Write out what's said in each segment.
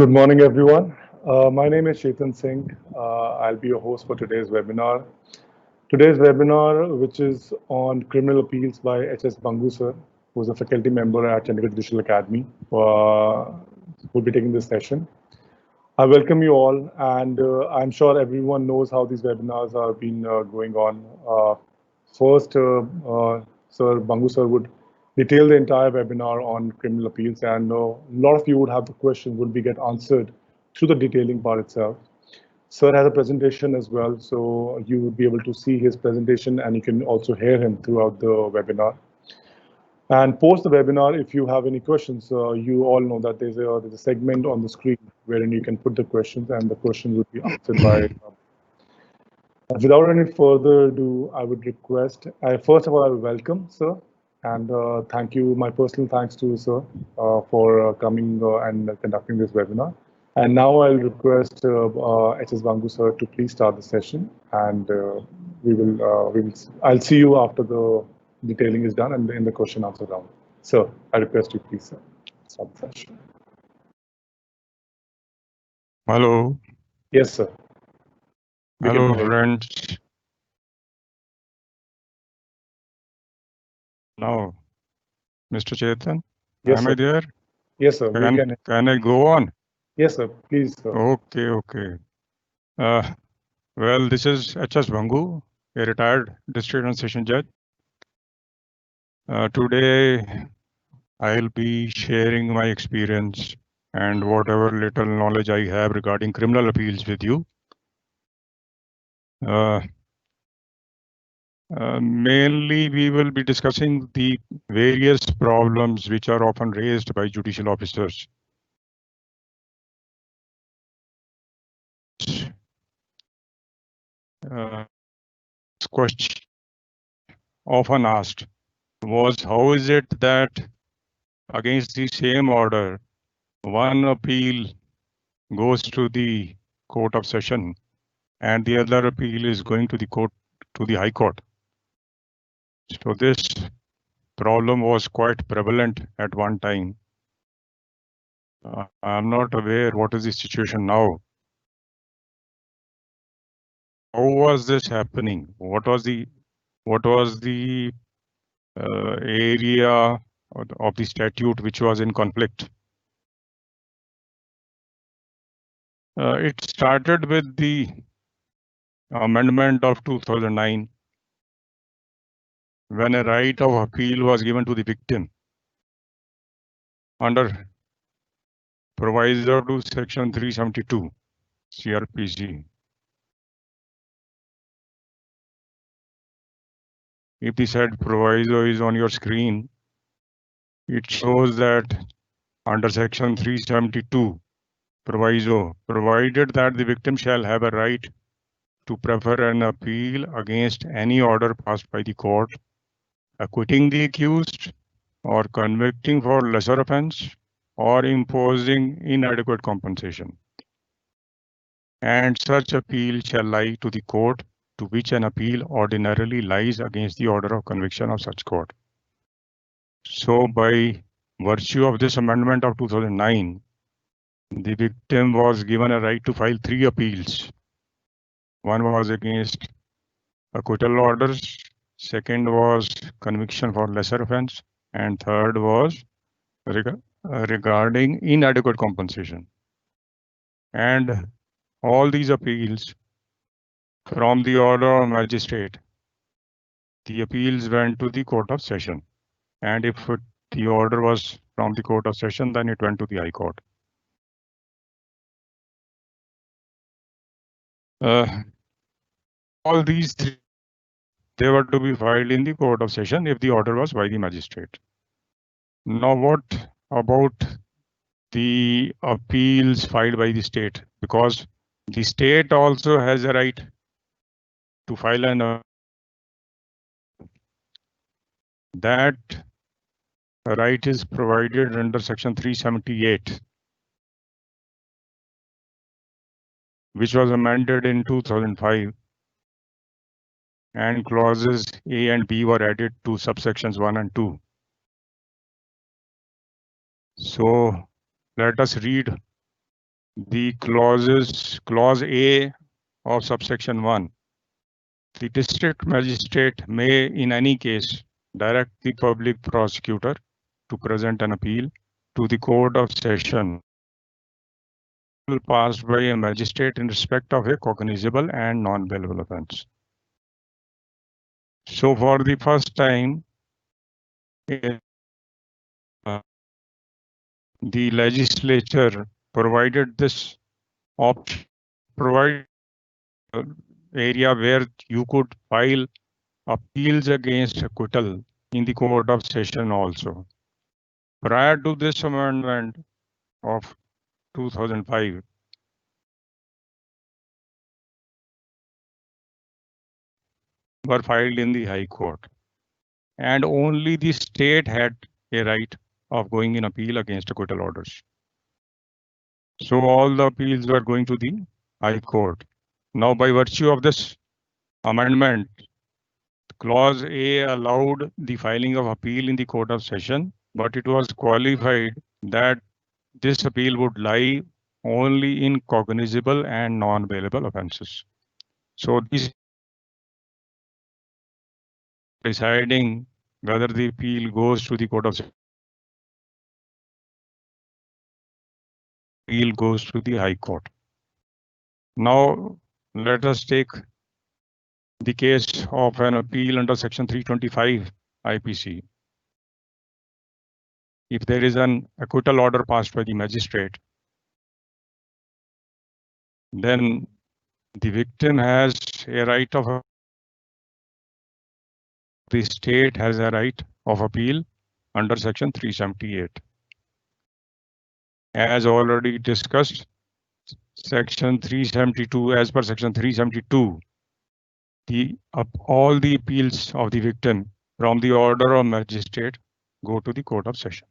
Good morning, everyone. My name is Chetan Singh. I'll be your host for today's webinar. Today's webinar, which is on criminal appeals by HS Bhangoo sir, who is a faculty member at Chandigarh Judicial Academy, will be taking this session. I welcome you all, and I'm sure everyone knows how these webinars have been going on. First, Sir Bhangoo sir would detail the entire webinar on criminal appeals, and a lot of you would have the questions would be get answered through the detailing part itself. Sir has a presentation as well, so you will be able to see his presentation, and you can also hear him throughout the webinar. And post the webinar, if you have any questions, you all know that there's a segment on the screen wherein you can put the questions, and the questions will be answered by. Without any further ado, I would request, first of all, I will welcome Sir, and thank you, my personal thanks to Sir for coming and conducting this webinar. And now I'll request HS Bhangoo Sir to please start the session, and I'll see you after the detailing is done and in the question answer round. Sir, I request you please, sir, start the session. Hello. Yes, sir. Hello, friends. Now, Mr. Chetan, yes, am sir. I there? Yes, sir. Can I go on? Yes, sir. Please, sir. Okay. Well, this is HS Bhangoo, a retired district and session judge. Today, I'll be sharing my experience and whatever little knowledge I have regarding criminal appeals with you. Mainly, we will be discussing the various problems which are often raised by judicial officers. Question often asked was, how is it that against the same order, one appeal goes to the Court of Session and the other appeal is going to the High Court? So this problem was quite prevalent at one time. I'm not aware what is the situation now. How was this happening? What was the area of the statute which was in conflict? It started with the amendment of 2009, when a right of appeal was given to the victim under proviso to section 372 CRPC. If the said proviso is on your screen, it shows that under section 372 proviso, provided that the victim shall have a right to prefer an appeal against any order passed by the court, acquitting the accused or convicting for lesser offense or imposing inadequate compensation. And such appeal shall lie to the court to which an appeal ordinarily lies against the order of conviction of such court. So by virtue of this amendment of 2009, the victim was given a right to file 3 appeals. One was against acquittal orders, second was conviction for lesser offense, and third was regarding inadequate compensation. And all these appeals from the order of magistrate, the appeals went to the Court of Session. And if the order was from the Court of Session, then it went to the High Court. All these 3, they were to be filed in the Court of Session if the order was by the magistrate. Now, what about the appeals filed by the state? Because the state also has a right to file an that right is provided under section 378, which was amended in 2005, and clauses A and B were added to subsections 1 and 2. So let us read the clause A of subsection 1. The district magistrate may, in any case, direct the public prosecutor to present an appeal to the court of session passed by a magistrate in respect of a cognizable and non-bailable offense. So for the first time, the legislature provided this option, provide area where you could file appeals against acquittal in the court of session also. Prior to this amendment of 2005, were filed in the High Court, and only the state had a right of going in appeal against acquittal orders. So all the appeals were going to the High Court. Now, by virtue of this amendment, Clause A allowed the filing of appeal in the Court of Session, but it was qualified that this appeal would lie only in cognizable and non-bailable offences. So this deciding whether the appeal goes to the Court of Session, appeal goes to the High Court. Now let us take the case of an appeal under Section 325 IPC. If there is an acquittal order passed by the magistrate, then the victim has a right of the state has a right of appeal under Section 378. As already discussed, Section 372, as per Section 372, all the appeals of the victim from the order of magistrate go to the Court of Session.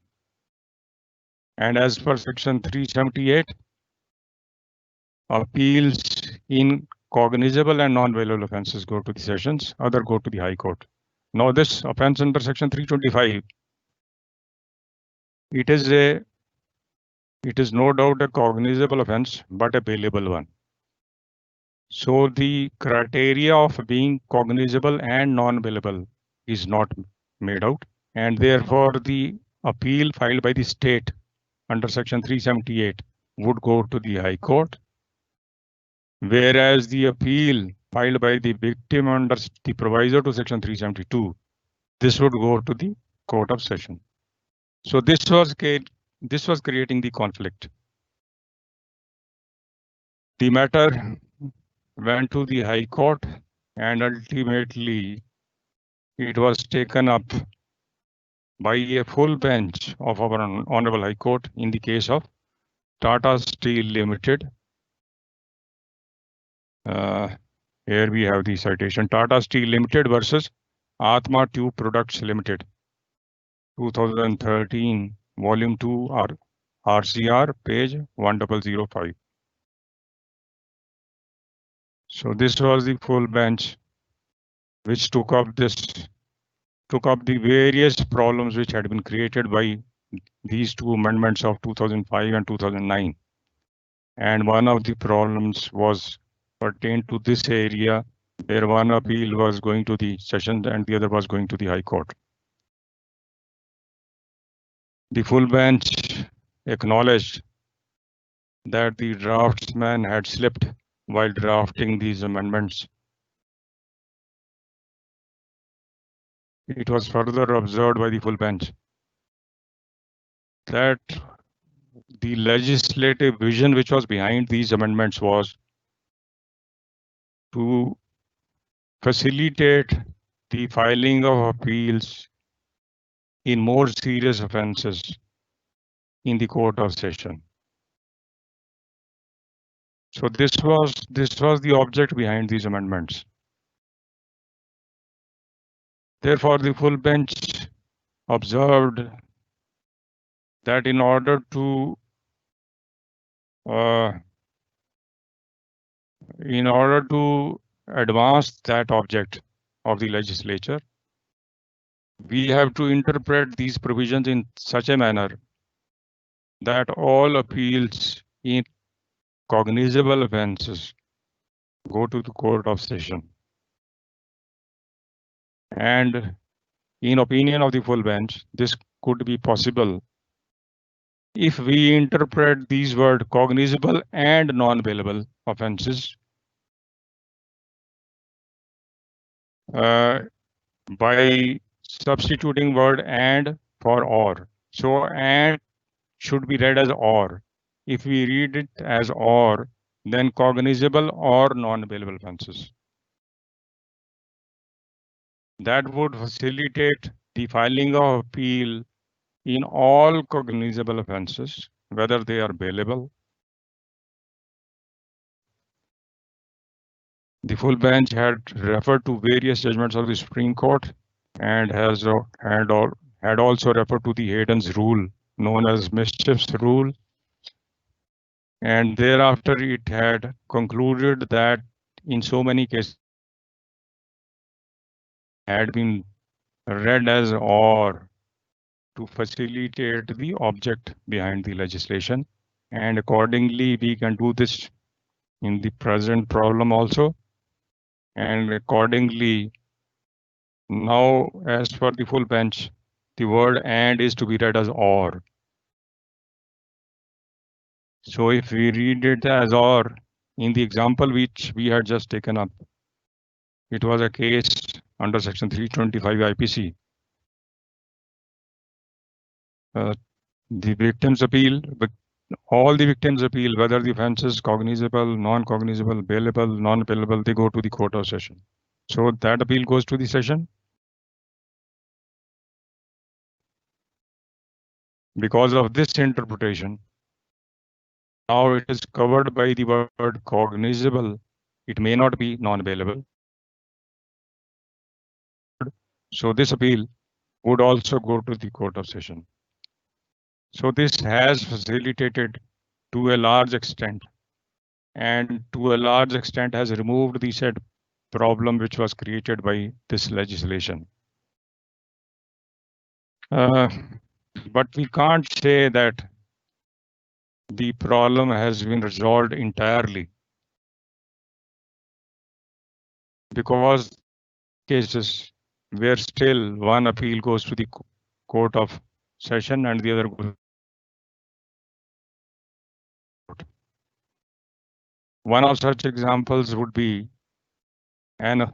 And as per Section 378, appeals in cognizable and non-bailable offences go to the sessions, other go to the High Court. Now this offence under Section 325, it is no doubt a cognizable offence, but a bailable one. So the criteria of being cognizable and non-bailable is not made out, and therefore the appeal filed by the state under Section 378 would go to the High Court, whereas the appeal filed by the victim under the proviso to Section 372, this would go to the Court of Session. So this was creating the conflict. The matter went to the High Court, and ultimately it was taken up by a full bench of our Honorable High Court in the case of Tata Steel Limited. Here we have the citation: Tata Steel Limited versus Atma Tube Products Limited, 2013, Volume 2, RCR, page 1005. So this was the full bench which took up the various problems which had been created by these two amendments of 2005 and 2009. And one of the problems was pertained to this area, where one appeal was going to the session and the other was going to the High Court. The full bench acknowledged that the draftsman had slipped while drafting these amendments. It was further observed by the full bench that the legislative vision which was behind these amendments was to facilitate the filing of appeals in more serious offences in the Court of Session. So this was the object behind these amendments. Therefore, the full bench observed that in order to advance that object of the legislature, we have to interpret these provisions in such a manner that all appeals in cognizable offences go to the court of session. And in opinion of the full bench, this could be possible if we interpret these words cognizable and non-bailable offences by substituting word and for or. So and should be read as or. If we read it as or, then cognizable or non-bailable offences. That would facilitate the filing of appeal in all cognizable offences, whether they are bailable. The full bench had referred to various judgments of the Supreme Court and had also referred to the Hayden's rule, known as mischief's rule. And thereafter, it had concluded that in so many cases had been read as or to facilitate the object behind the legislation. And accordingly, we can do this in the present problem also. And accordingly, now as per the full bench, the word and is to be read as or. So if we read it as or, in the example which we had just taken up, it was a case under section 325 IPC. The victims appeal, but all the victims appeal, whether the offense is cognizable, non-cognizable, bailable, non-bailable, they go to the court of session. So that appeal goes to the session. Because of this interpretation, now it is covered by the word cognizable. It may not be non-bailable. So this appeal would also go to the court of session. So this has facilitated to a large extent, and to a large extent has removed the said problem which was created by this legislation. But we can't say that the problem has been resolved entirely, because cases where still one appeal goes to the court of session and the other goes. One of such examples would be an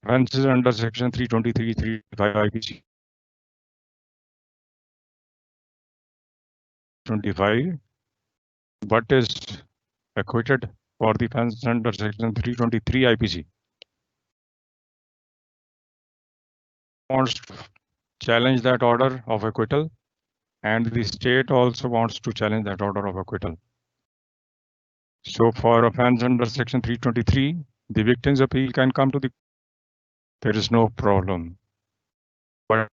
offences under section 323, 325 IPC 25, but is acquitted for the offence under section 323 IPC. Wants to challenge that order of acquittal, and the state also wants to challenge that order of acquittal. So for offense under section 323, the victim's appeal can come to the. There is no problem. But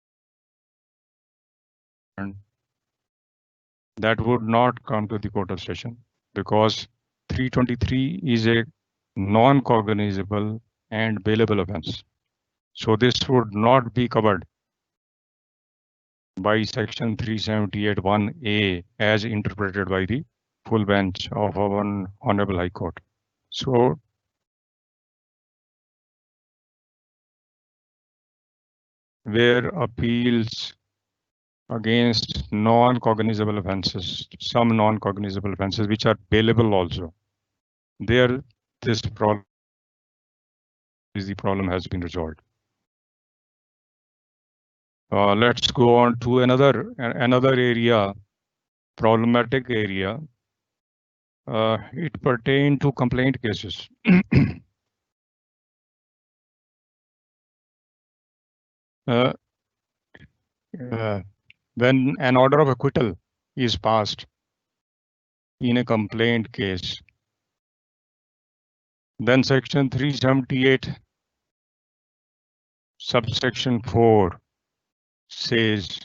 that would not come to the court of session, because 323 is a non-cognizable and bailable offense. So this would not be covered by section 378(1)(a) as interpreted by the full bench of our Honorable High Court. So where appeals against non-cognizable offences, some non-cognizable offences which are bailable also, there this problem has been resolved. Let's go on to another area, problematic area. It pertains to complaint cases. When an order of acquittal is passed in a complaint case, then section 378 subsection 4 says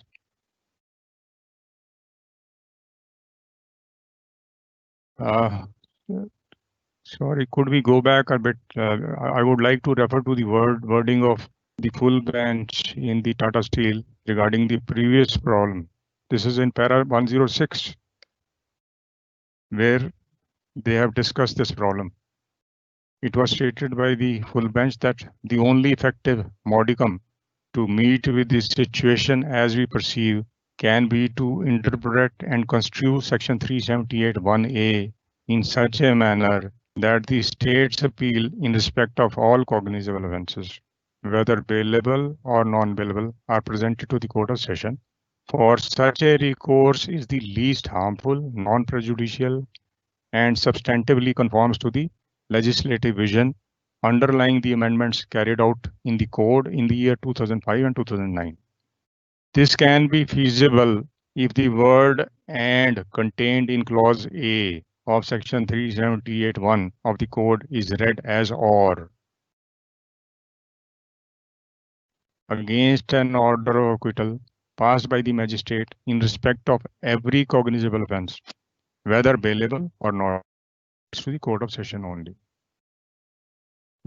sorry, could we go back a bit? I would like to refer to the wording of the full bench in the Tata Steel regarding the previous problem. This is in para 106. where they have discussed this problem. It was stated by the full bench that the only effective modicum to meet with this situation as we perceive can be to interpret and construe Section 378(1)(a) in such a manner that the state's appeal in respect of all cognizable offences, whether bailable or non-bailable, are presented to the Court of Session. For such a recourse is the least harmful, non-prejudicial, and substantively conforms to the legislative vision underlying the amendments carried out in the code in the year 2005 and 2009. This can be feasible if the word "and" contained in clause A of section 378(1) of the code is read as "or" against an order of acquittal passed by the magistrate in respect of every cognizable offence, whether bailable or not, to the Court of Session only.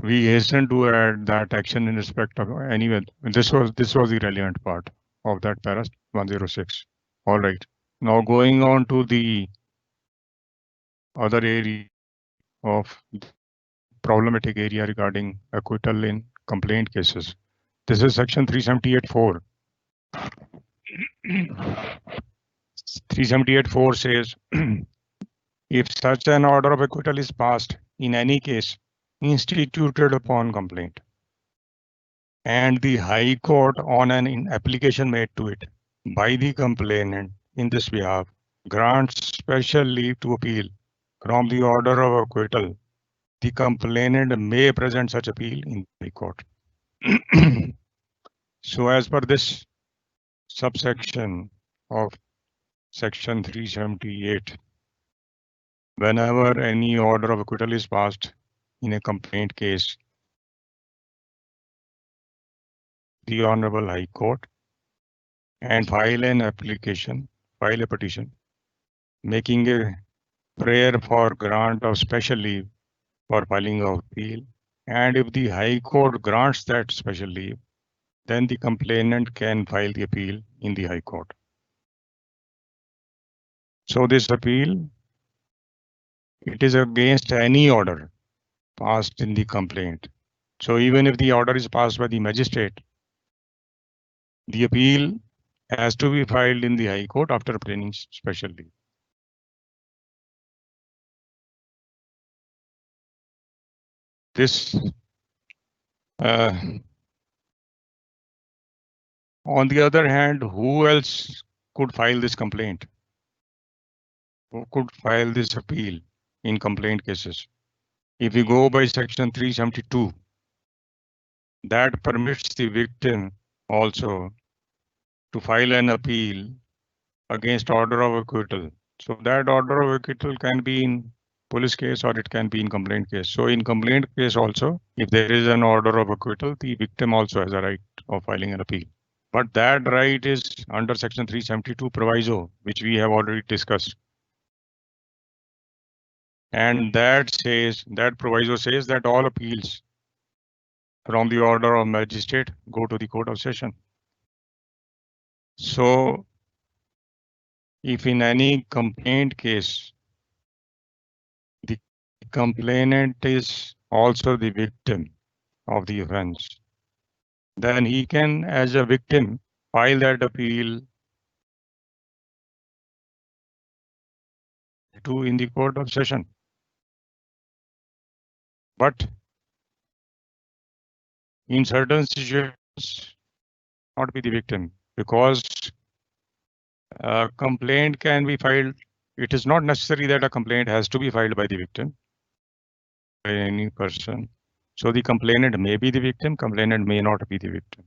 We hasten to add that action in respect of anyway. This was the relevant part of that para 106. All right. Now going on to the other area of problematic area regarding acquittal in complaint cases. This is section 378(4). 378(4) says if such an order of acquittal is passed in any case instituted upon complaint, and the High Court on an application made to it by the complainant in this behalf grants special leave to appeal from the order of acquittal, the complainant may present such appeal in the High Court. So as per this subsection of section 378, whenever any order of acquittal is passed in a complaint case, the Honorable High Court and file a petition, making a prayer for grant of special leave for filing of appeal. And if the High Court grants that special leave, then the complainant can file the appeal in the High Court. So this appeal, it is against any order passed in the complaint. So even if the order is passed by the magistrate, the appeal has to be filed in the High Court after obtaining special leave. This, on the other hand, who else could file this complaint? Who could file this appeal in complaint cases? If we go by section 372, that permits the victim also to file an appeal against order of acquittal. So that order of acquittal can be in police case or it can be in complaint case. So in complaint case also, if there is an order of acquittal, the victim also has a right of filing an appeal. But that right is under section 372 proviso, which we have already discussed. And that proviso says that all appeals from the order of magistrate go to the Court of Session. So if in any complaint case, the complainant is also the victim of the offense, then he can, as a victim, file that appeal in the Court of Session. But in certain situations, not be the victim, because a complaint can be filed. It is not necessary that a complaint has to be filed by the victim, by any person. So the complainant may be the victim, complainant may not be the victim.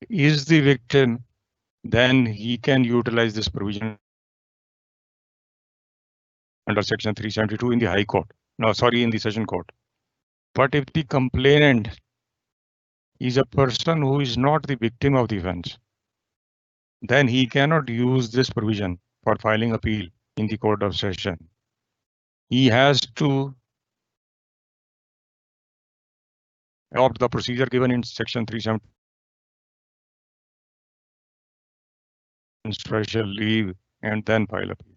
Is the victim, then he can utilize this provision under section 372 in the High Court. No, sorry, in the Session Court. But if the complainant is a person who is not the victim of the offense, then he cannot use this provision for filing appeal in the Court of Session. He has to adopt the procedure given in section 370, special leave, and then file appeal.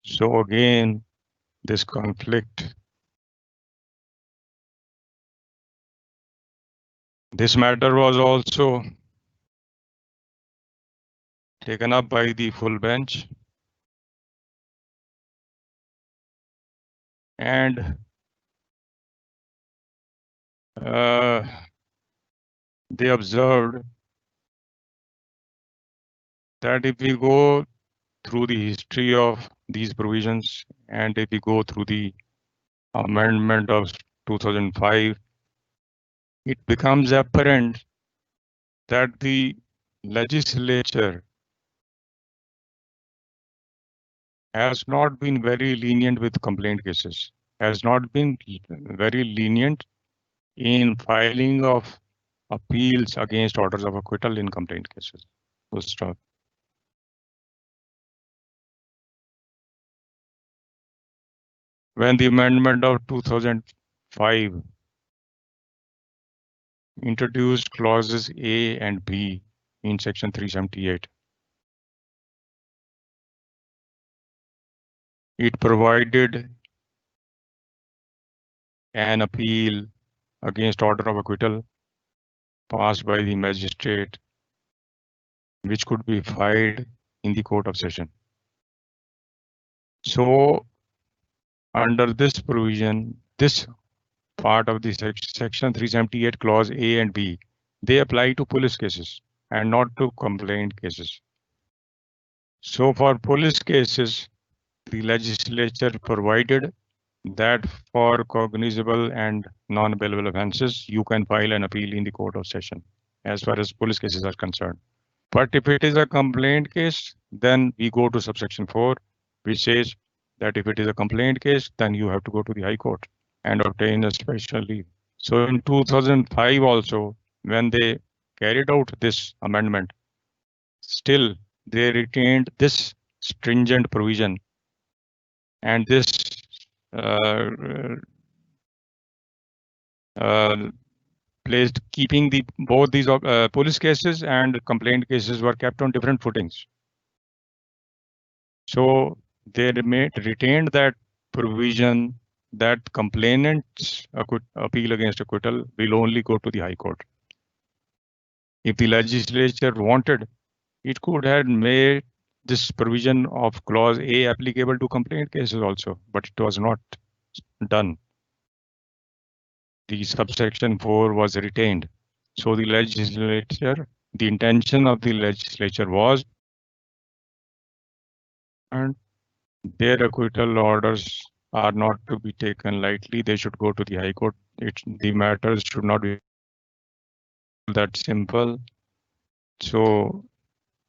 So again, this conflict. This matter was also taken up by the full bench, and they observed that if we go through the history of these provisions and if we go through the amendment of 2005, it becomes apparent that the legislature has not been very lenient with complaint cases, has not been very lenient in filing of appeals against orders of acquittal in complaint cases. Full stop. When the amendment of 2005 introduced clauses A and B in section 378, it provided an appeal against order of acquittal passed by the magistrate, which could be filed in the court of session. So under this provision, this part of the section 378 clause A and B, they apply to police cases and not to complaint cases. So for police cases, the legislature provided that for cognizable and non-bailable offences, you can file an appeal in the court of session as far as police cases are concerned. But if it is a complaint case, then we go to subsection 4, which says that if it is a complaint case, then you have to go to the High Court and obtain a special leave. So in 2005 also, when they carried out this amendment, still they retained this stringent provision and this uh, placed keeping the both these police cases and complaint cases were kept on different footings. So they retained that provision that complainant's appeal against acquittal will only go to the High Court. If the legislature wanted, it could have made this provision of clause A applicable to complaint cases also, but it was not done. The subsection 4 was retained. So the legislature, the intention of the legislature was, and their acquittal orders are not to be taken lightly. They should go to the High Court. The matters should not be that simple. So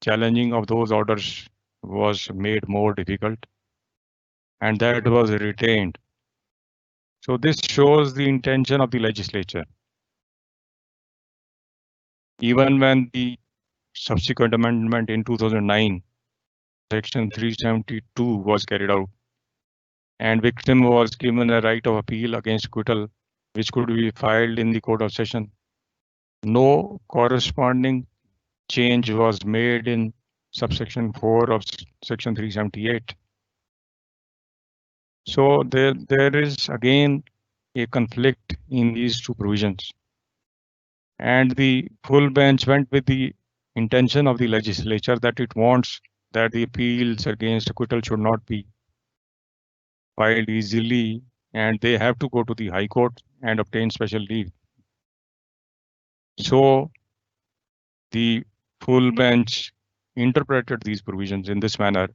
challenging of those orders was made more difficult, and that was retained. So this shows the intention of the legislature. Even when the subsequent amendment in 2009, section 372 was carried out, and victim was given a right of appeal against acquittal, which could be filed in the court of session. No corresponding change was made in subsection 4 of section 378. So there is again a conflict in these two provisions. And the full bench went with the intention of the legislature that it wants that the appeals against acquittal should not be filed easily, and they have to go to the High Court and obtain special leave. So the full bench interpreted these provisions in this manner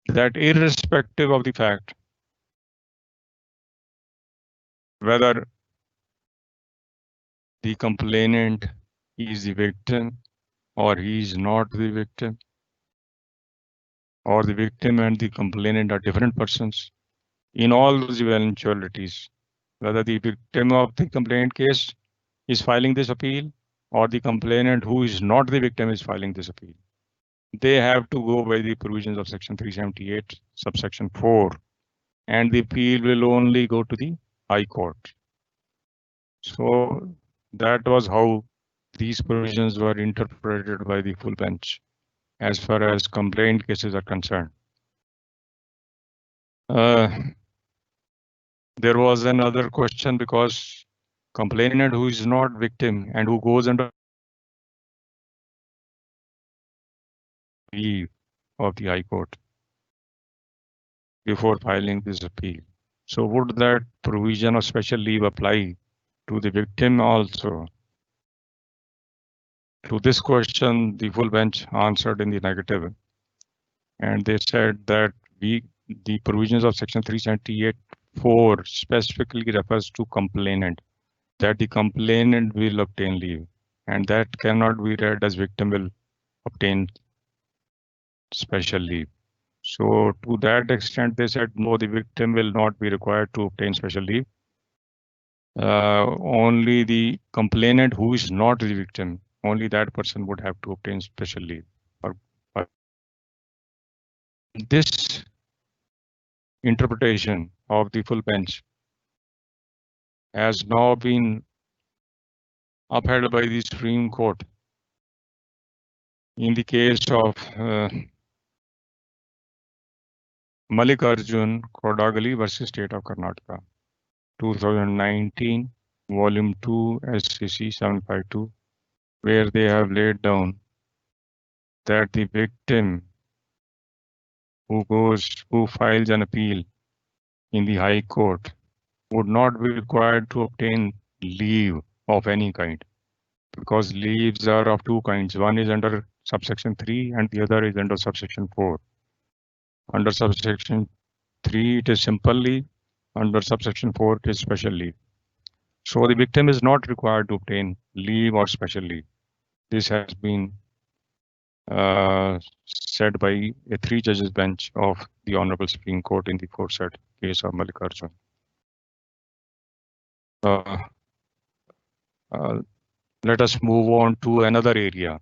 that irrespective of the fact whether the complainant is the victim or he is not the victim, or the victim and the complainant are different persons, in all those eventualities, whether the victim of the complaint case is filing this appeal or the complainant who is not the victim is filing this appeal, they have to go by the provisions of section 378, subsection 4, and the appeal will only go to the High Court. So that was how these provisions were interpreted by the full bench as far as complaint cases are concerned. There was another question because complainant who is not victim and who goes under leave of the High Court before filing this appeal. So would that provision of special leave apply to the victim also? To this question, the full bench answered in the negative, and they said that the provisions of section 378(4) specifically refers to complainant, that the complainant will obtain leave, and that cannot be read as victim will obtain special leave. So to that extent, they said no, the victim will not be required to obtain special leave. Only the complainant who is not the victim, only that person would have to obtain special leave. This interpretation of the full bench has now been upheld by the Supreme Court in the case of Mallikarjun Kodagali versus State of Karnataka, 2019, Volume 2, SCC 752, where they have laid down that the victim who files an appeal in the High Court would not be required to obtain leave of any kind, because leaves are of two kinds. One is under subsection 3 and the other is under subsection 4. Under subsection 3, it is simple leave. Under subsection 4, it is special leave. So the victim is not required to obtain leave or special leave. This has been said by a 3-judges bench of the Honorable Supreme Court in the aforesaid case of Mallikarjun. Let us move on to another area.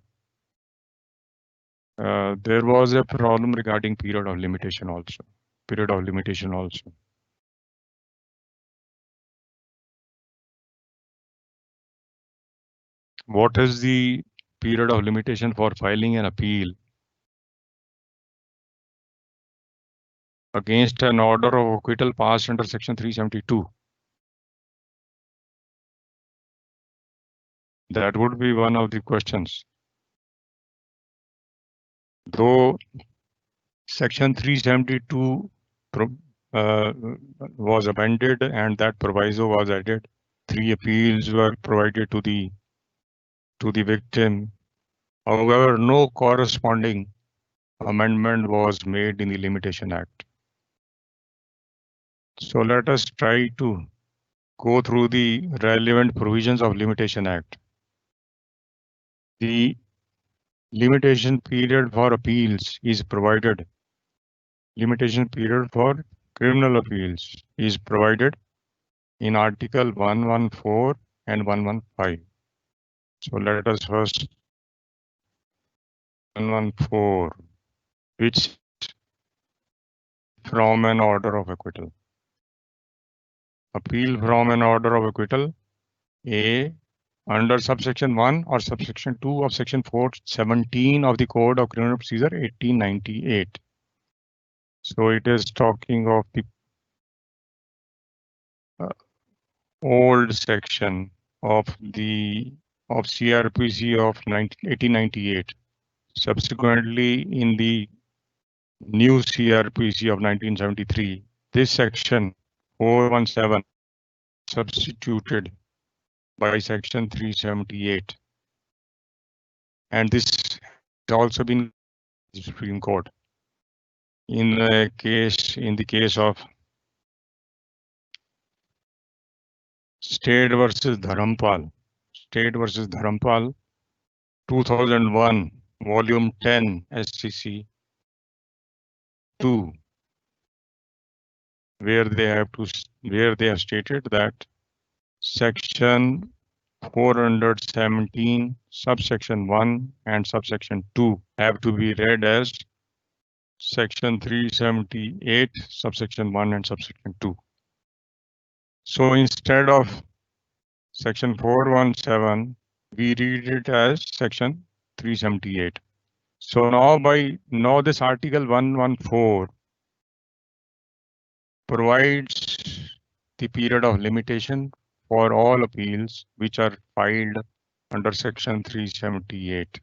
There was a problem regarding period of limitation also. What is the period of limitation for filing an appeal against an order of acquittal passed under section 372? That would be one of the questions. Though section 372 was amended and that proviso was added, 3 appeals were provided to the victim. However, no corresponding amendment was made in the Limitation Act. So let us try to go through the relevant provisions of Limitation Act. The limitation period for appeals is provided. Limitation period for criminal appeals is provided in Article 114 and 115. So let us first 114, which from an order of acquittal. Appeal from an order of acquittal, A, under subsection 1 or subsection 2 of section 417 of the Code of Criminal Procedure 1898. So it is talking of the old section of CRPC of 1898. Subsequently, in the new CRPC of 1973, this section 417 substituted by section 378, and this has also been the Supreme Court in the case of State versus Dharampal, 2001, Volume 10, SCC 2, where they have stated that section 417, subsection 1 and subsection 2 have to be read as section 378, subsection 1 and subsection 2. So instead of section 417, we read it as section 378. So now this article 114 provides the period of limitation for all appeals which are filed under section 378.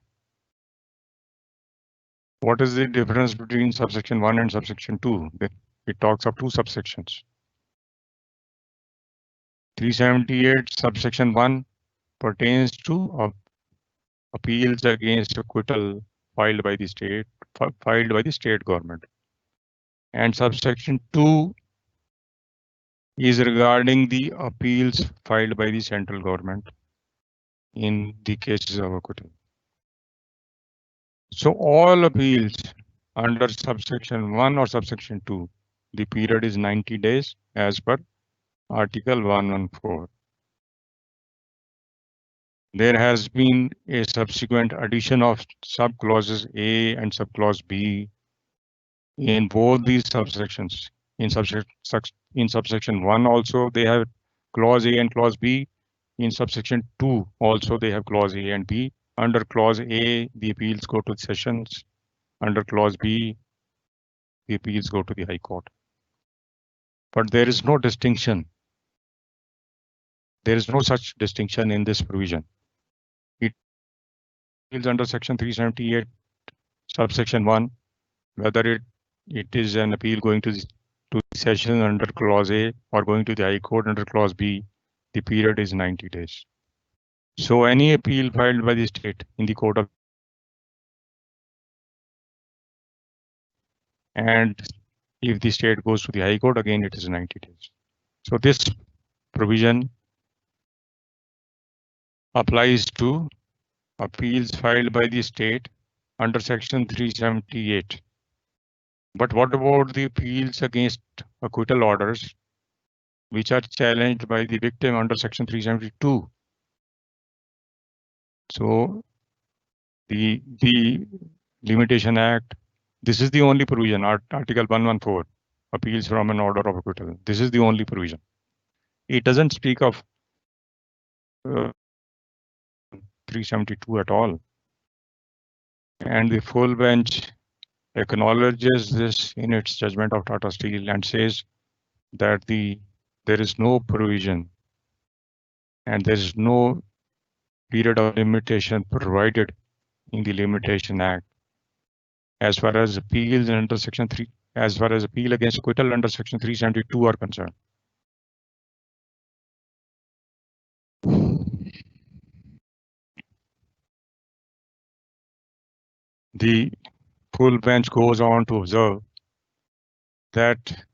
What is the difference between subsection 1 and subsection 2? It talks of two subsections. 378 subsection 1 pertains to appeals against acquittal filed by the state government. And subsection 2 is regarding the appeals filed by the central government in the cases of acquittal. So all appeals under subsection 1 or subsection 2, the period is 90 days as per Article 114. There has been a subsequent addition of subclauses A and subclause B in both these subsections. In subsection 1 also they have clause A and clause B. In subsection 2 also they have clause A and B. Under clause A, the appeals go to the sessions. Under clause B, the appeals go to the High Court. But there is no distinction. There is no such distinction in this provision. It is under section 378, subsection 1, whether it is an appeal going to the session under clause A or going to the High Court under clause B, the period is 90 days. So any appeal filed by the state in the court of, and if the state goes to the High Court, again it is 90 days. So this provision applies to appeals filed by the state under section 378. But what about the appeals against acquittal orders which are challenged by the victim under section 372? So the Limitation Act, this is the only provision, Article 114, appeals from an order of acquittal. This is the only provision. It doesn't speak of 372 at all. And the full bench acknowledges this in its judgment of Tata Steel and says that there is no provision and there is no period of limitation provided in the Limitation Act as far as appeals under section 3, as far as appeal against acquittal under section 372 are concerned. The full bench goes on to observe that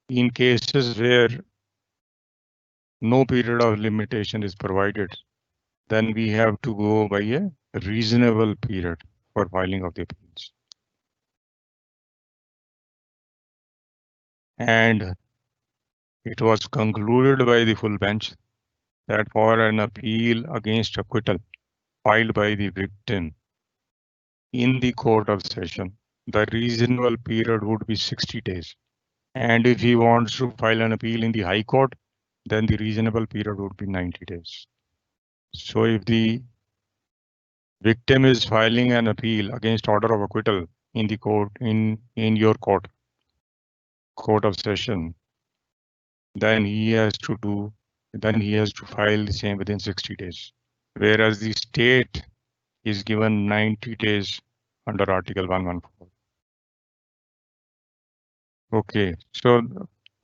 in cases where no period of limitation is provided, then we have to go by a reasonable period for filing of the appeals. And it was concluded by the full bench that for an appeal against acquittal filed by the victim in the court of session, the reasonable period would be 60 days. And if he wants to file an appeal in the High Court, then the reasonable period would be 90 days. So if the victim is filing an appeal against order of acquittal in the court, in your court of session, then he has to file the same within 60 days. Whereas the state is given 90 days under Article 114. Okay, so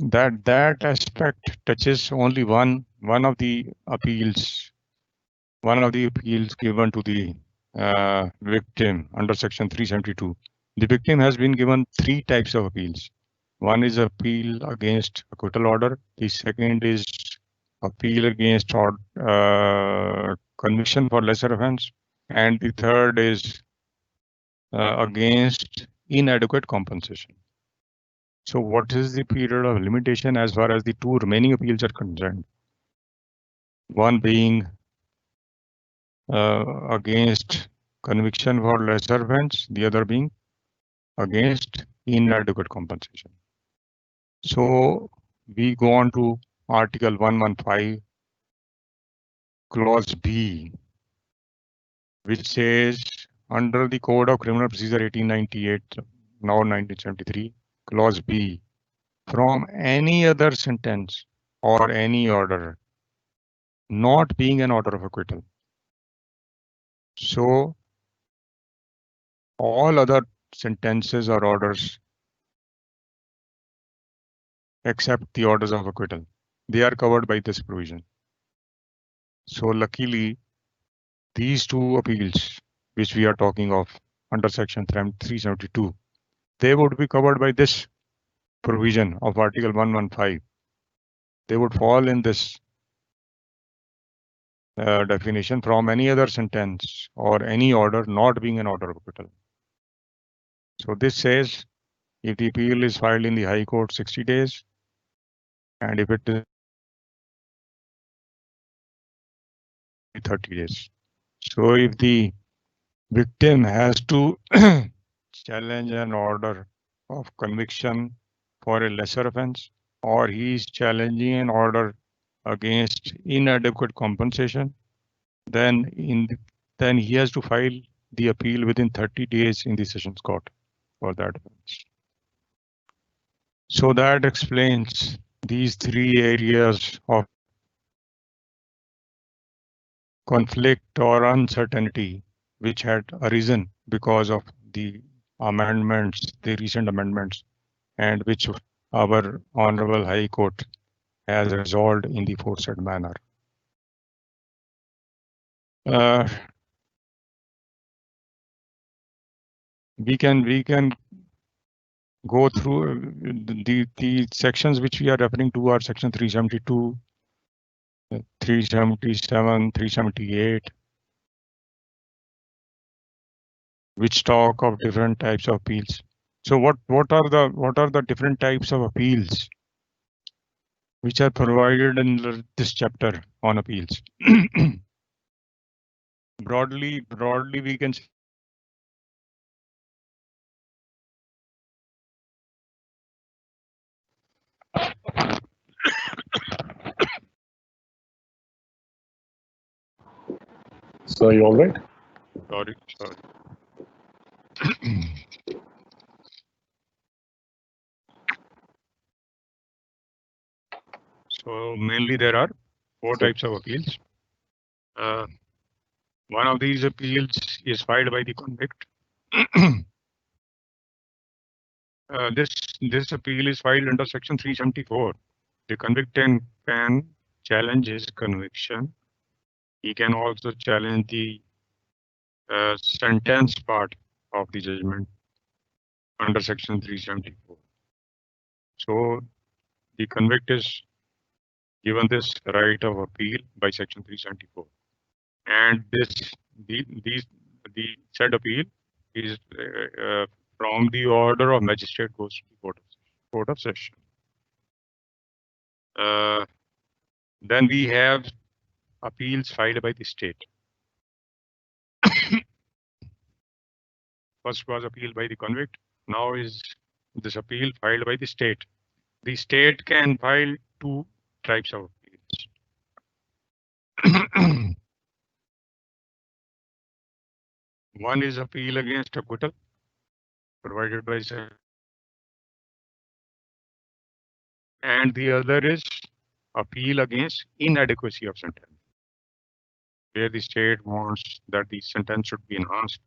that aspect touches only one of the appeals given to the victim under section 372. The victim has been given 3 types of appeals. One is appeal against acquittal order. The second is appeal against conviction for lesser offense. And the third is against inadequate compensation. So what is the period of limitation as far as the 2 remaining appeals are concerned? One being against conviction for lesser offense, the other being against inadequate compensation. So we go on to Article 115, Clause B, which says under the Code of Criminal Procedure 1898, now 1973, Clause B, from any other sentence or any order not being an order of acquittal. So all other sentences or orders except the orders of acquittal, they are covered by this provision. So luckily, these two appeals, which we are talking of under section 372, they would be covered by this provision of Article 115. They would fall in this definition from any other sentence or any order not being an order of acquittal. So this says if the appeal is filed in the High Court 60 days, and if it is 30 days. So if the victim has to challenge an order of conviction for a lesser offense, or he is challenging an order against inadequate compensation, then he has to file the appeal within 30 days in the sessions court for that offense. So that explains these three areas of conflict or uncertainty which had arisen because of the amendments, the recent amendments, and which our Honorable High Court has resolved in the aforesaid manner. We can go through the sections which we are referring to are section 372, 377, 378, which talk of different types of appeals. So what are the different types of appeals which are provided in this chapter on appeals? broadly we can say So are you all right? sorry. So mainly there are four types of appeals. One of these appeals is filed by the convict. This appeal is filed under section 374. The convicted can challenge his conviction. He can also challenge the sentence part of the judgment under section 374. So the convict is given this right of appeal by section 374, and the said appeal is from the order of magistrate goes to the court of session. Then we have appeals filed by the state. First was appeal by the convict. Now is this appeal filed by the state. The state can file two types of appeals. One is appeal against acquittal, provided by state, and the other is appeal against inadequacy of sentence, where the state wants that the sentence should be enhanced.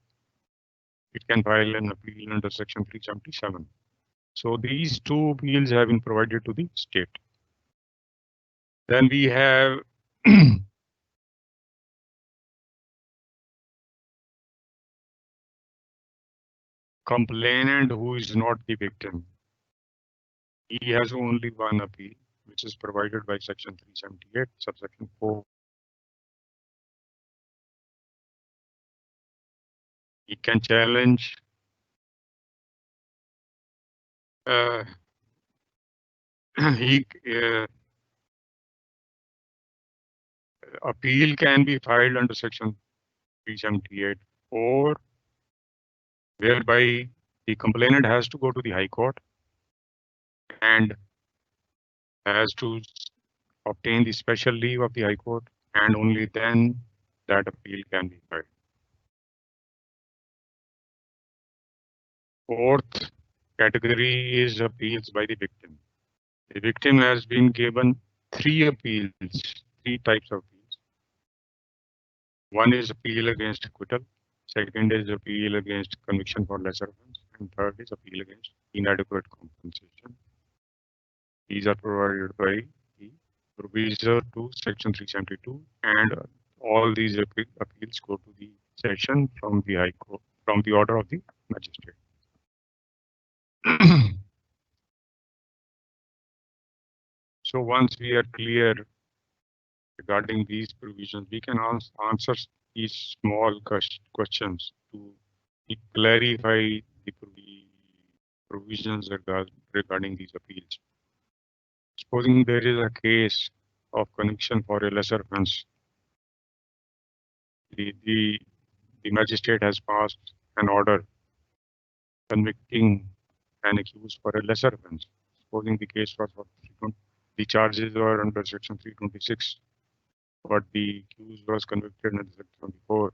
It can file an appeal under section 377. So these two appeals have been provided to the state. Then we have complainant who is not the victim. He has only one appeal, which is provided by section 378, subsection 4. He can challenge he appeal can be filed under section 378, or whereby the complainant has to go to the High Court and has to obtain the special leave of the High Court, and only then that appeal can be filed. Fourth category is appeals by the victim. The victim has been given three types of appeals. One is appeal against acquittal, second is appeal against conviction for lesser offense, and third is appeal against inadequate compensation. These are provided by the proviso to Section 372, and all these appeals go to the session from the High Court, from the order of the magistrate. So once we are clear regarding these provisions, we can answer these small questions to clarify the provisions regarding these appeals. Supposing there is a case of conviction for a lesser offense, the magistrate has passed an order convicting an accused for a lesser offense. Supposing the case was for the charges were under Section 326, but the accused was convicted under Section 24.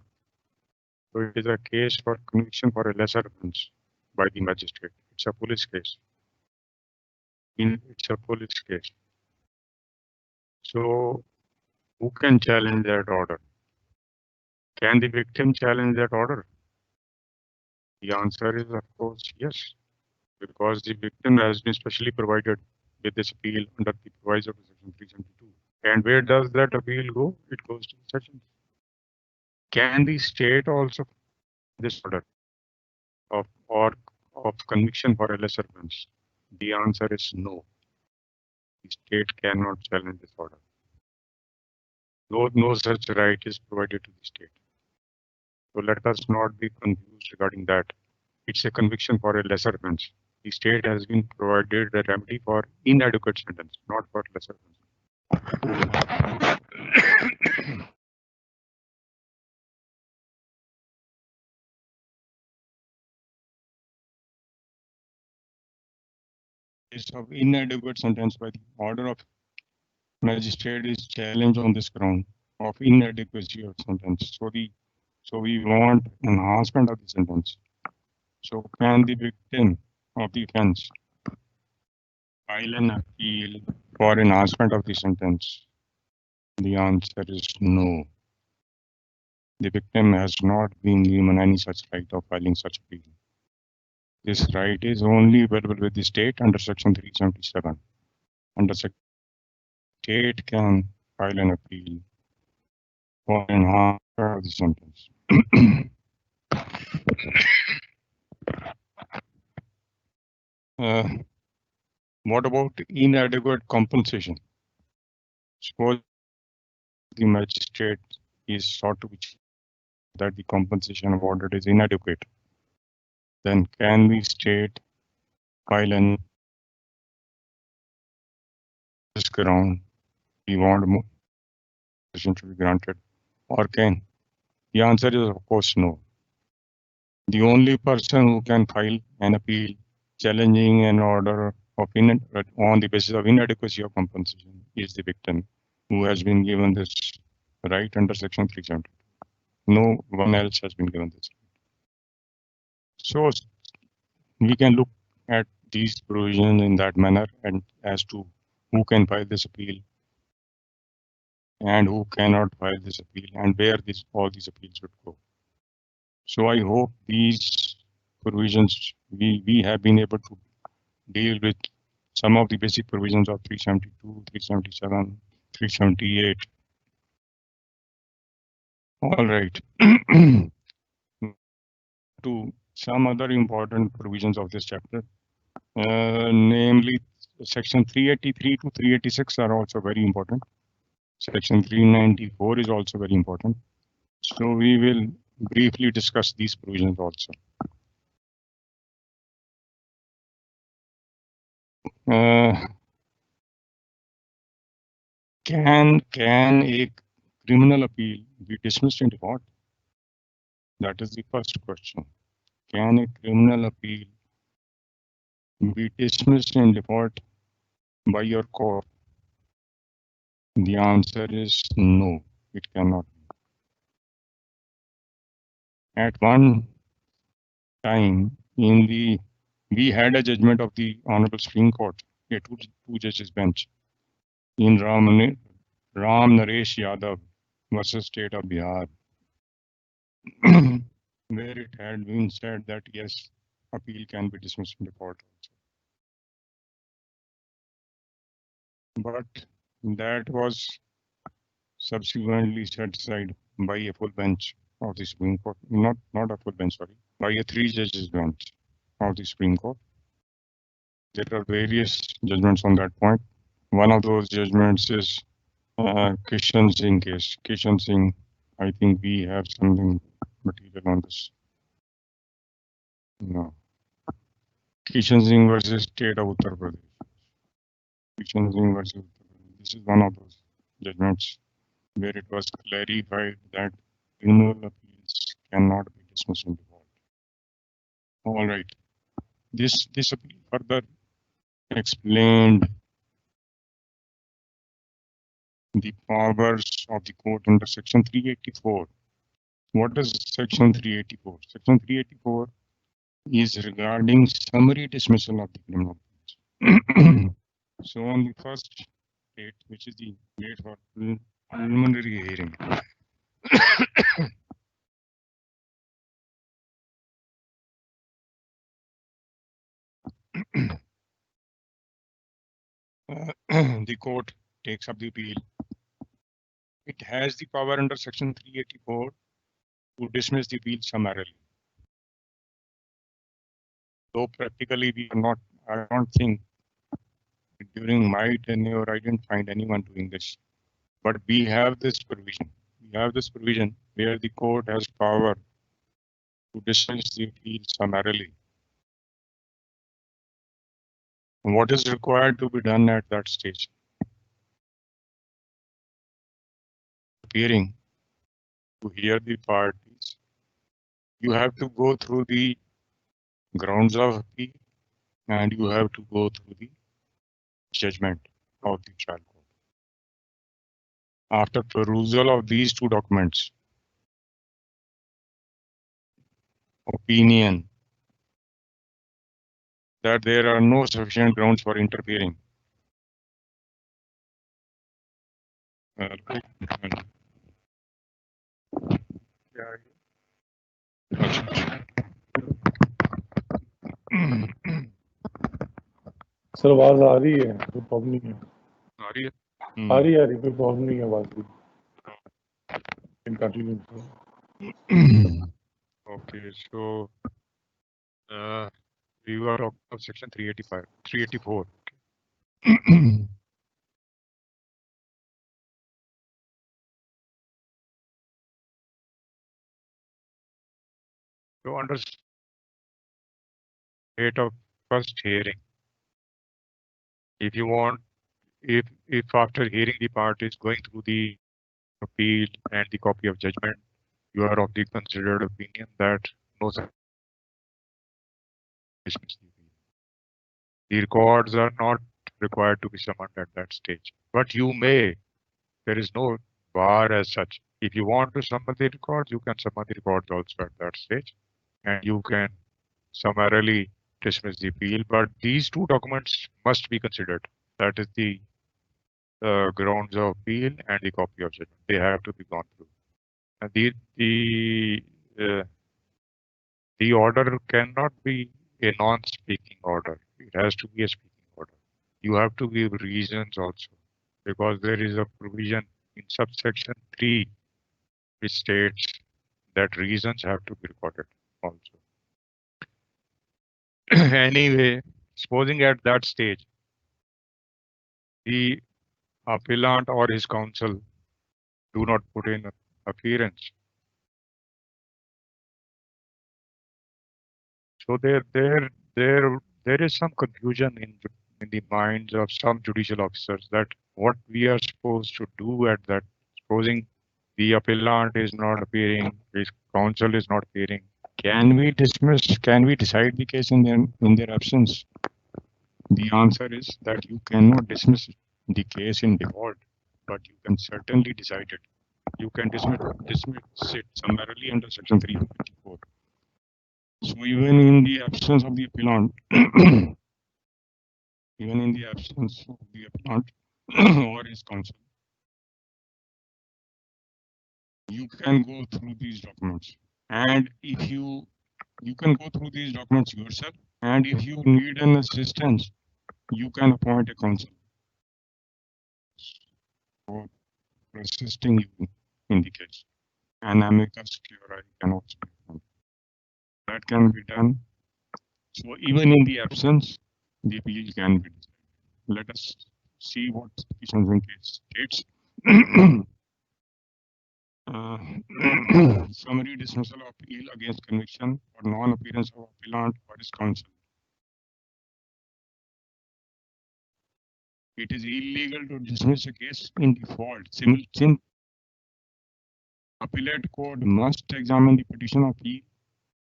So it is a case for conviction for a lesser offense by the magistrate. It's a police case. It's a police case. So who can challenge that order? Can the victim challenge that order? The answer is, of course, yes, because the victim has been specially provided with this appeal under the proviso of Section 372. And where does that appeal go? It goes to the sessions. Can the state also this order of conviction for a lesser offense? The answer is no. The state cannot challenge this order. No such right is provided to the state. So let us not be confused regarding that. It's a conviction for a lesser offense. The state has been provided a remedy for inadequate sentence, not for lesser offense. Case of inadequate sentence by the order of magistrate is challenged on this ground of inadequacy of sentence. So we want enhancement of the sentence. So can the victim of the offense file an appeal for enhancement of the sentence? The answer is no. The victim has not been given any such right of filing such appeal. This right is only available with the state under Section 377. Under state can file an appeal for enhancement of the sentence. What about inadequate compensation? Suppose the magistrate is sought to be that the compensation awarded is inadequate. Then can the state file an this ground we want more compensation to be granted, or can? The answer is of course no. The only person who can file an appeal challenging an order of on the basis of inadequacy of compensation is the victim, who has been given this right under Section 370. No one else has been given this. So we can look at these provisions in that manner and as to who can file this appeal and who cannot file this appeal and where all these appeals would go. So I hope these provisions, we have been able to deal with some of the basic provisions of 372, 377, 378. All right. To some other important provisions of this chapter, namely Section 383 to 386 are also very important. Section 394 is also very important. So we will briefly discuss these provisions also. Can a criminal appeal be dismissed in default? That is the first question. Can a criminal appeal be dismissed in default by your court? The answer is no, it cannot. At one time we had a judgment of the Honorable Supreme Court a two judges bench in Ram Naresh Yadav versus State of Bihar, where it had been said that yes, appeal can be dismissed in the court also. But that was subsequently set aside by a full bench of the Supreme Court, not a full bench, sorry, by a three judges bench of the Supreme Court. There are various judgments on that point. One of those judgments is Kishan Singh case. Kishan Singh, I think we have something material on this. No. Kishan Singh versus State of Uttar Pradesh. Kishan Singh versus Uttar Pradesh. This is one of those judgments where it was clarified that criminal appeals cannot be dismissed in default. All right. This appeal further explained the powers of the court under Section 384. What is Section 384? Section 384 is regarding summary dismissal of the criminal appeals. So on the first date, which is the date for preliminary hearing, the court takes up the appeal. It has the power under Section 384 to dismiss the appeal summarily. Though practically we are not, I don't think during my tenure I didn't find anyone doing this. But we have this provision. We have this provision where the court has power to dismiss the appeal summarily. What is required to be done at that stage? Appearing to hear the parties, you have to go through the grounds of appeal and you have to go through the judgment of the trial court. After perusal of these two documents, opinion that there are no sufficient grounds for interfering. Sir आवाज आ रही है, कोई problem नहीं है। आ रही है? आ रही है, कोई प्रॉब्लम नहीं है आवाज की। Can continue. Okay, so we were talking of Section 384. So under date of first hearing, if you want, if after hearing the parties going through the appeal and the copy of judgment, you are of the considered opinion that no dismiss the appeal. The records are not required to be summoned at that stage, but you may. There is no bar as such. If you want to summon the records, you can summon the records also at that stage, and you can summarily dismiss the appeal. But these two documents must be considered. That is the grounds of appeal and the copy of judgment. They have to be gone through. And the order cannot be a non-speaking order. It has to be a speaking order. You have to give reasons also, because there is a provision in subsection 3 which states that reasons have to be recorded also. Anyway, supposing at that stage the appellant or his counsel do not put in appearance, so there is some confusion in the minds of some judicial officers that what we are supposed to do at that. Supposing the appellant is not appearing, his counsel is not appearing, can we dismiss? Can we decide the case in their absence? The answer is that you cannot dismiss the case in default, but you can certainly decide it. You can dismiss it summarily under Section 354. So even in the absence of the appellant, even in the absence of the appellant or his counsel. You can go through these documents, and if you can go through these documents yourself, and if you need an assistance, you can appoint a counsel for assisting you in the case. An amicus curiae can also be appointed. That can be done. So even in the absence, the appeal can be decided. Let us see what petition in case states. Summary dismissal of appeal against conviction for non-appearance of appellant or his counsel. It is illegal to dismiss a case in default. Since appellate court must examine the petition of appeal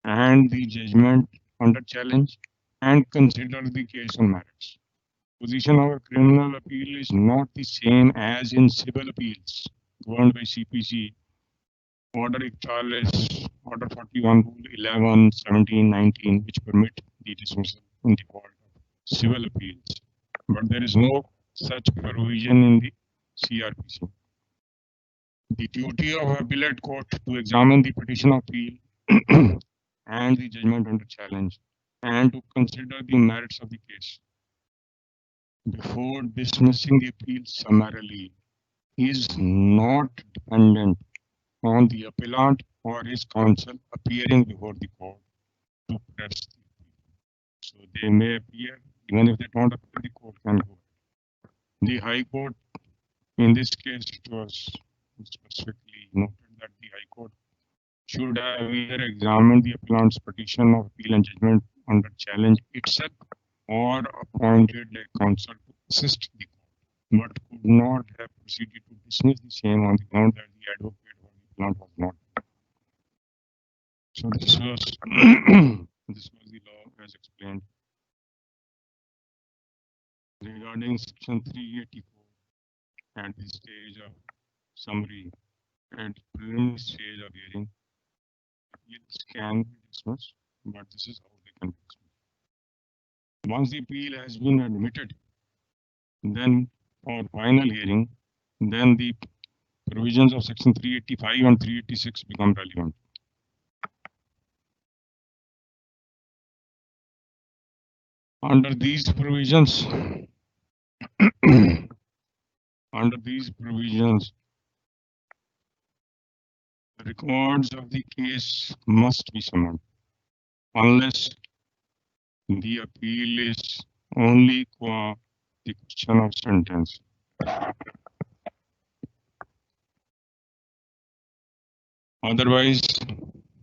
and the judgment under challenge and consider the case on merits. Position of a criminal appeal is not the same as in civil appeals governed by CPC. Order 41, Order 41, Rule 11, 17, 19, which permit the dismissal in default of civil appeals. But there is no such provision in the CRPC. The duty of appellate court to examine the petition of appeal and the judgment under challenge and to consider the merits of the case before dismissing the appeal summarily is not dependent on the appellant or his counsel appearing before the court to press the appeal. So they may appear, even if they don't appear, the court can go. The High Court, in this case, it was specifically noted that the High Court should have either examined the appellant's petition of appeal and judgment under challenge itself or appointed a counsel to assist the court, but could not have proceeded to dismiss the same on the ground that the advocate or the appellant was not. So this was this was the law as explained. Regarding section 384 at the stage of summary and preliminary stage of hearing, appeals can be dismissed, but this is how they can be dismissed. Once the appeal has been admitted, then for final hearing, then the provisions of section 385 and 386 become relevant. Under these provisions, records of the case must be summoned unless the appeal is only qua the question of sentence. Otherwise,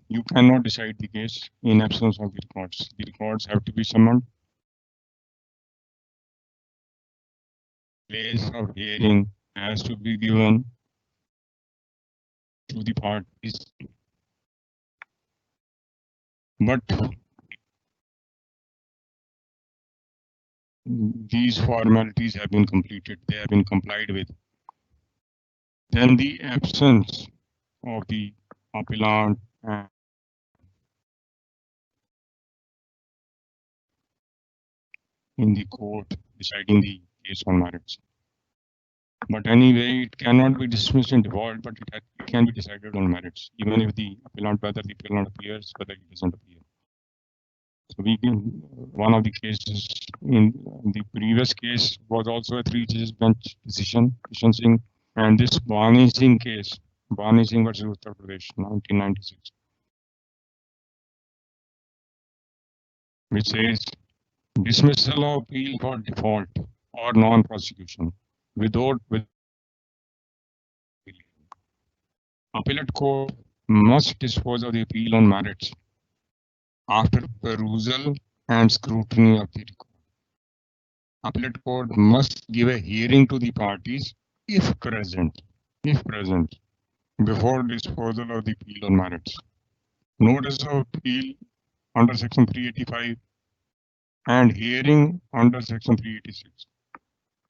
you cannot decide the case in absence of the records. The records have to be summoned. Place of hearing has to be given to the parties. But these formalities have been completed, they have been complied with. Then the absence of the appellant in the court deciding the case on merits. But anyway, it cannot be dismissed in default, but it can be decided on merits, even if the appellant, whether the appellant appears, whether he doesn't appear. So we can, one of the cases in the previous case was also a 3-judge bench decision, Kishan Singh, and this Bhani Singh case, Bhani Singh versus Uttar Pradesh, 1996, which says dismissal of appeal for default or non-prosecution without appellate court must dispose of the appeal on merits after perusal and scrutiny of the record. Appellate court must give a hearing to the parties if present, before disposal of the appeal on merits. Notice of appeal under section 385 and hearing under section 386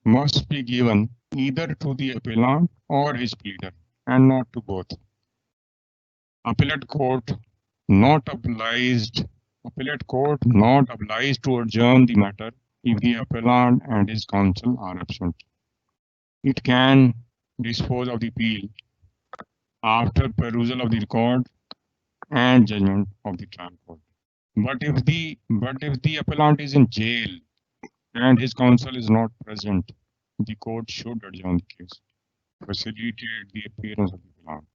must be given either to the appellant or his pleader and not to both. Appellate court not obliged to adjourn the matter if the appellant and his counsel are absent. It can dispose of the appeal after perusal of the record and judgment of the trial court. But if the appellant is in jail and his counsel is not present, the court should adjourn the case, facilitate the appearance of the appellant.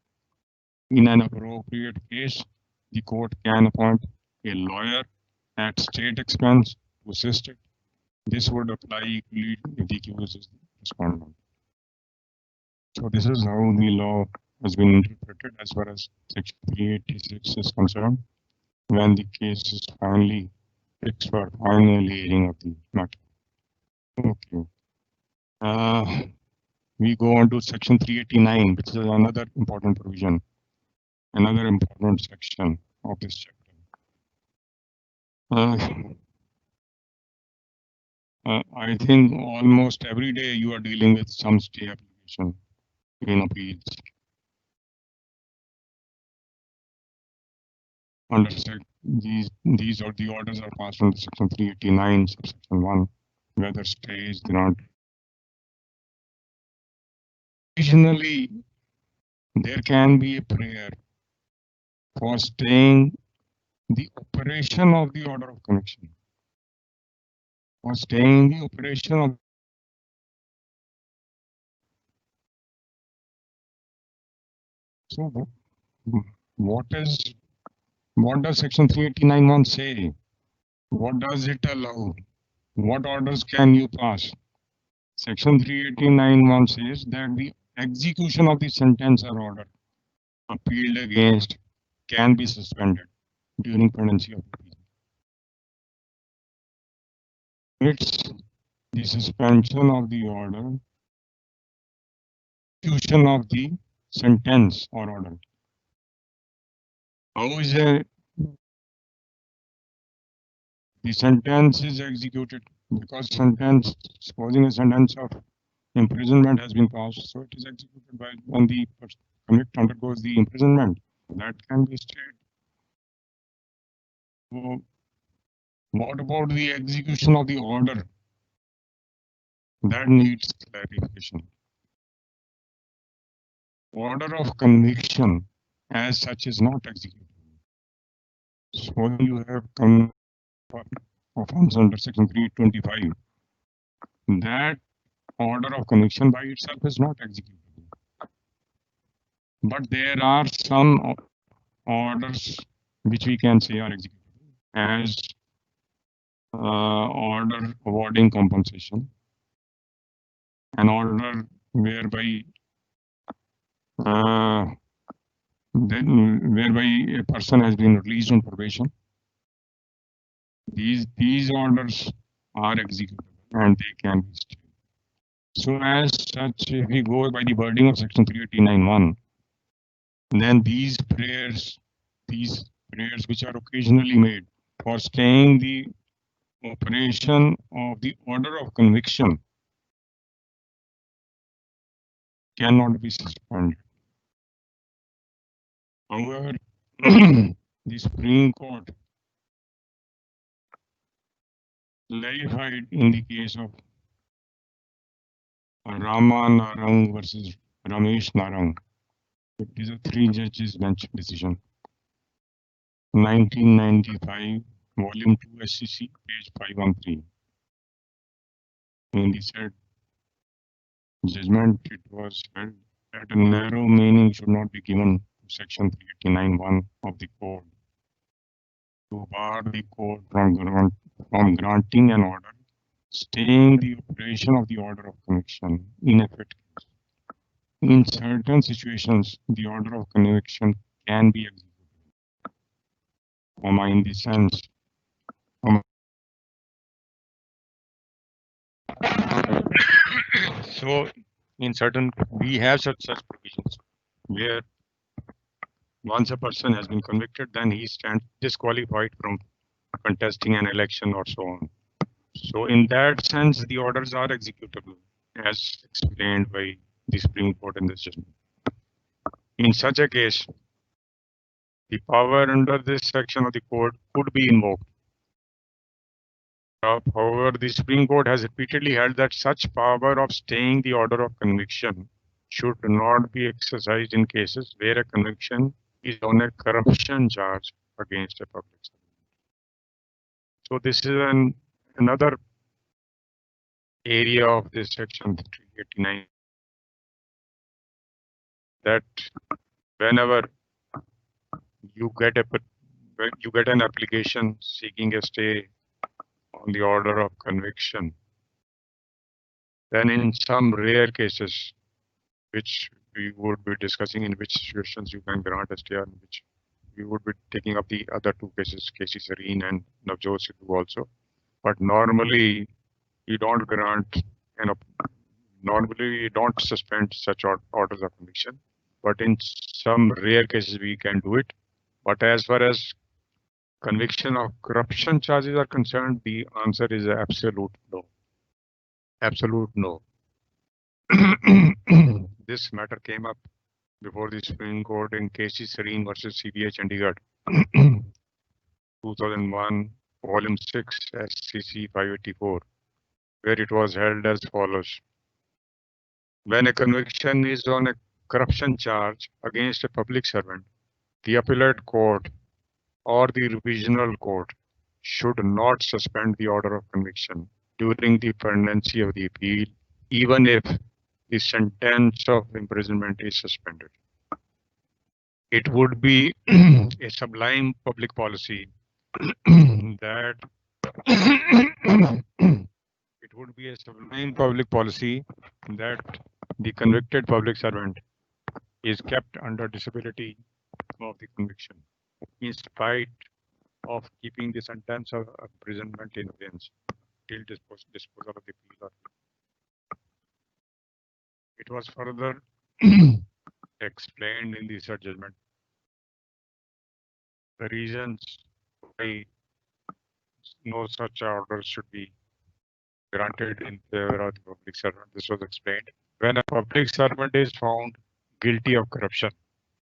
In an appropriate case, the court can appoint a lawyer at state expense to assist it. This would apply equally if the accused is the respondent. So this is how the law has been interpreted as far as Section 386 is concerned when the case is finally fixed for final hearing of the matter. Okay. We go on to Section 389, which is another important provision, another important section of this chapter. I think almost every day you are dealing with some stay application in appeals. Under these are the orders are passed under Section 389, subsection 1, whether stay is granted. Occasionally, there can be a prayer for staying the operation of the order of conviction, for staying the operation of. So, what does Section 389(1) say? What does it allow? What orders can you pass? Section 389(1) says that the execution of the sentence or order appealed against can be suspended during pendency of appeal. It's the suspension of the order, execution of the sentence or order. How is the sentence is executed? Because sentence, supposing a sentence of imprisonment has been passed, so it is executed by when the convict undergoes the imprisonment. That can be stayed. So, what about the execution of the order? That needs clarification. Order of conviction as such is not executed. Suppose you have offense under Section 325. That order of conviction by itself is not executed. But there are some orders which we can say are executed as order awarding compensation, an order whereby whereby a person has been released on probation. These orders are executable and they can be stayed. So as such, if we go by the wording of Section 389(1), then these prayers which are occasionally made for staying the operation of the order of conviction cannot be suspended. However, the Supreme Court clarified in the case of Rama Narang versus Ramesh Narang. It is a 3 judges bench decision. 1995, volume 2 SCC, page 513. In the said judgment, it was held that a narrow meaning should not be given to Section 389(1) of the Code to bar the court from granting an order staying the operation of the order of conviction in effect. In certain situations, the order of conviction can be executed. In the sense, so in certain, we have such provisions where once a person has been convicted, then he stands disqualified from contesting an election or so on. So in that sense, the orders are executable as explained by the Supreme Court in this judgment. In such a case, the power under this section of the code could be invoked However, the Supreme Court has repeatedly held that such power of staying the order of conviction should not be exercised in cases where a conviction is on a corruption charge against a public servant. So this is another area of this section 389, that whenever you get an application seeking a stay on the order of conviction, then in some rare cases, which we would be discussing in which situations you can grant a stay, and which we would be taking up the other two cases, Casey Serene and Navjot Sidhu also. But normally, you don't grant, normally you don't suspend such orders of conviction. But in some rare cases, we can do it. But as far as conviction of corruption charges are concerned, the answer is absolute no. Absolute no. This matter came up before the Supreme Court in Casey Serene versus CBA Chandigarh, 2001, Volume 6, SCC 584, where it was held as follows. When a conviction is on a corruption charge against a public servant, the appellate court or the revisional court should not suspend the order of conviction during the pendency of the appeal, even if the sentence of imprisonment is suspended. It would be a sublime public policy that the convicted public servant is kept under disability of the conviction, in spite of keeping the sentence of imprisonment in abeyance till disposal of the appeal. It was further explained in the said judgment the reasons why no such orders should be granted in favor of the public servant. This was explained. When a public servant is found guilty of corruption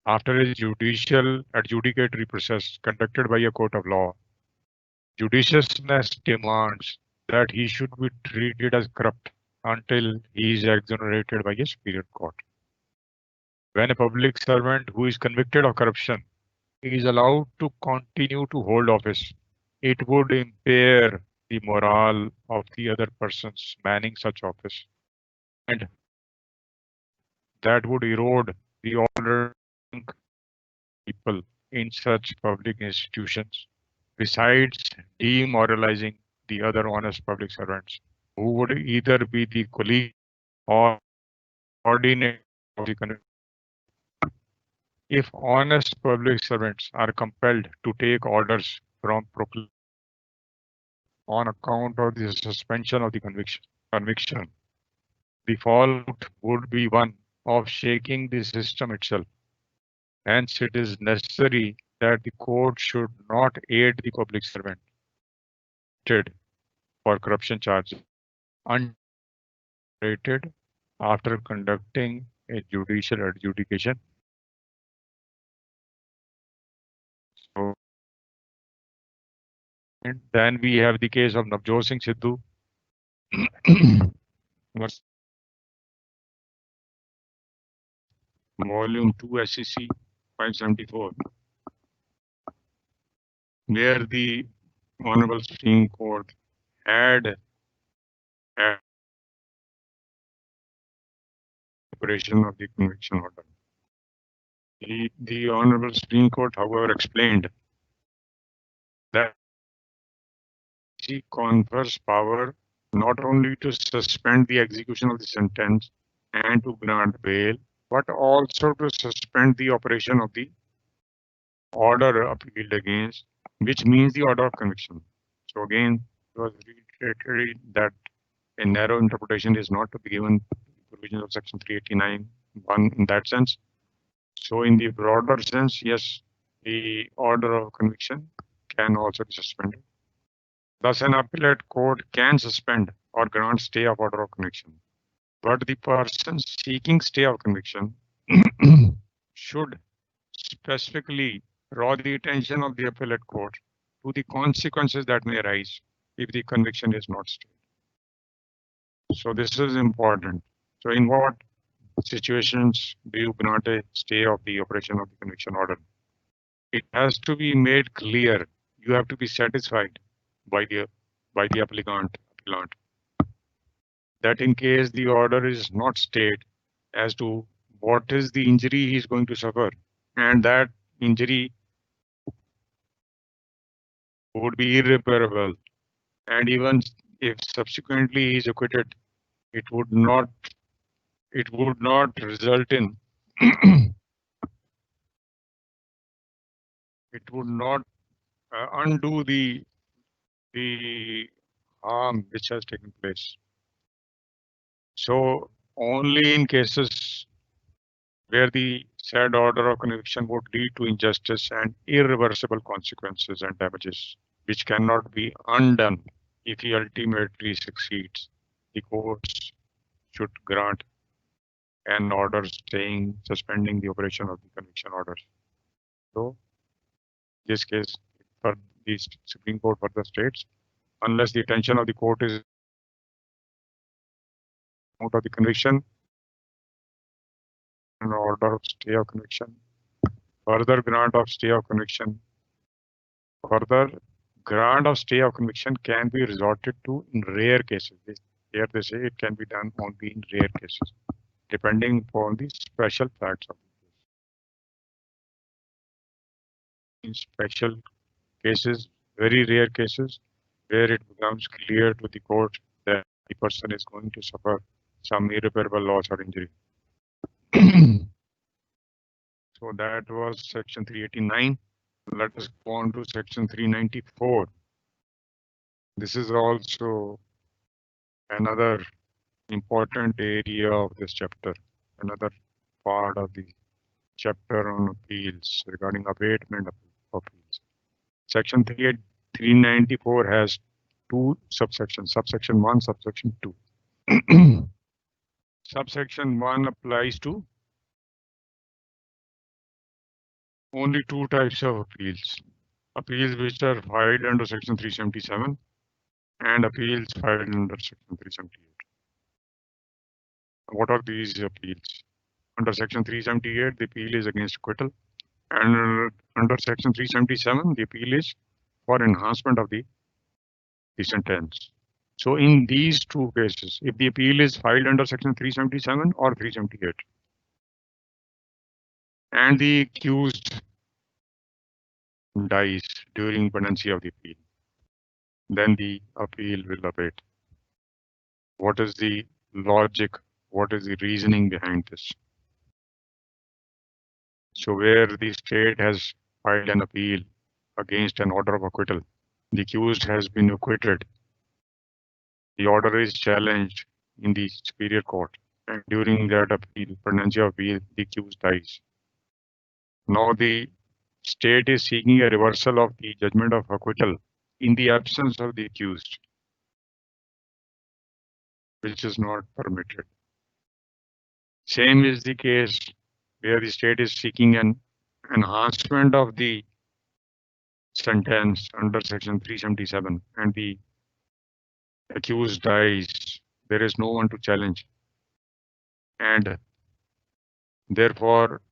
after a judicial adjudicatory process conducted by a court of law, judiciousness demands that he should be treated as corrupt until he is exonerated by a superior court. When a public servant who is convicted of corruption is allowed to continue to hold office, it would impair the morale of the other persons manning such office, and that would erode the order of people in such public institutions, besides demoralizing the other honest public servants who would either be the colleague or coordinate of the conviction. If honest public servants are compelled to take orders from proclaimers on account of the suspension of the conviction, the fallout would be one of shaking the system itself. Hence, it is necessary that the court should not aid the public servant for corruption charges unrated after conducting a judicial adjudication. So, and then we have the case of Navjot Singh Sidhu Volume 2 SEC 574, where the Honorable Supreme Court had operation of the conviction order. The Honorable Supreme Court, however, explained that she confers power not only to suspend the execution of the sentence and to grant bail, but also to suspend the operation of the order appealed against, which means the order of conviction. So again, it was reiterated that a narrow interpretation is not to be given provisions of section 389(1) in that sense. So in the broader sense, yes, the order of conviction can also be suspended. Thus, an appellate court can suspend or grant stay of order of conviction. But the person seeking stay of conviction should specifically draw the attention of the appellate court to the consequences that may arise if the conviction is not stayed. So this is important. So in what situations do you grant a stay of the operation of the conviction order? It has to be made clear. You have to be satisfied by the appellant that in case the order is not stayed as to what is the injury he is going to suffer, and that injury would be irreparable, and even if subsequently he is acquitted, it would not result in it would not undo the harm which has taken place. So only in cases where the said order of conviction would lead to injustice and irreversible consequences and damages, which cannot be undone if he ultimately succeeds, the courts should grant an order suspending the operation of the conviction orders. So, in this case, for the Supreme Court further states, unless the attention of the court is out of the conviction, an order of stay of conviction, further grant of stay of conviction, further grant of stay of conviction can be resorted to in rare cases. Here they say it can be done only in rare cases, depending upon the special facts of the case. In special cases, very rare cases, where it becomes clear to the court that the person is going to suffer some irreparable loss or injury. So that was section 389. Let us go on to section 394. This is also another important area of this chapter, another part of the chapter on appeals regarding abatement of appeals. Section 394 has two subsections, subsection 1, subsection 2. Subsection 1 applies to only two types of appeals. Appeals which are filed under section 377 and appeals filed under section 378. What are these appeals? Under section 378, the appeal is against acquittal, and under section 377, the appeal is for enhancement of the sentence. So in these two cases, if the appeal is filed under section 377 or 378, and the accused dies during pendency of the appeal, then the appeal will abate. What is the logic? What is the reasoning behind this? So where the state has filed an appeal against an order of acquittal, the accused has been acquitted, the order is challenged in the superior court, and during that appeal, pendency of appeal, the accused dies. Now the state is seeking a reversal of the judgment of acquittal in the absence of the accused, which is not permitted. Same is the case where the state is seeking an enhancement of the sentence under section 377 and the accused dies. There is no one to challenge, and therefore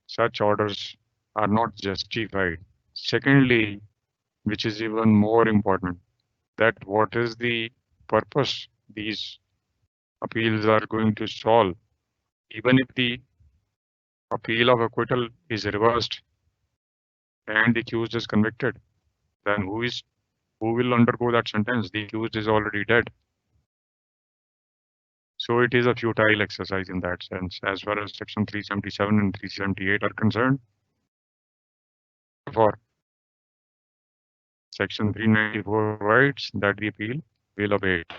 such orders are not justified. Secondly, which is even more important, that what is the purpose these appeals are going to solve? Even if the appeal of acquittal is reversed and the accused is convicted, then who will undergo that sentence? The accused is already dead. So it is a futile exercise in that sense, as far as section 377 and 378 are concerned. For section 394 provides that the appeal will abate.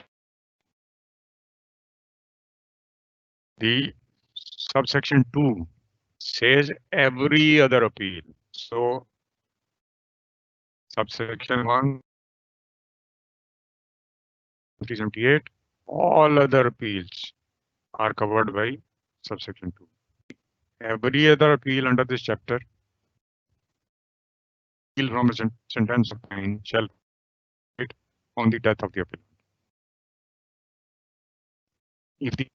The subsection 2 says every other appeal. So subsection 1, 378, all other appeals are covered by subsection 2. Every other appeal under this chapter, appeal from a sentence of fine shall be on the death of the appellant. If the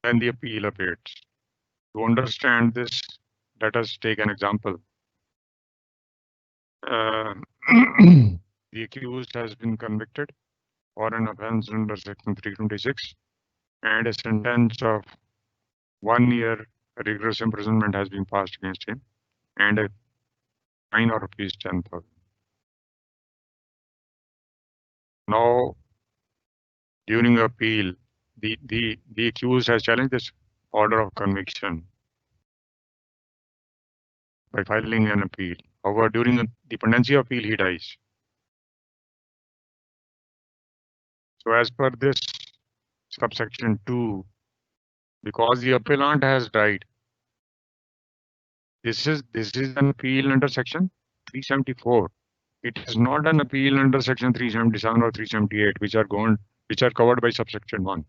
then the appeal abates. To understand this, let us take an example. The accused has been convicted for an offense under Section 326, and a sentence of 1 year rigorous imprisonment has been passed against him, and a fine of rupees 10,000. Now, during appeal, the accused has challenged this order of conviction by filing an appeal. However, during the pendency of appeal, he dies. So as per this subsection 2, because the appellant has died, this is an appeal under section 374. It is not an appeal under section 377 or 378, which are covered by subsection 1.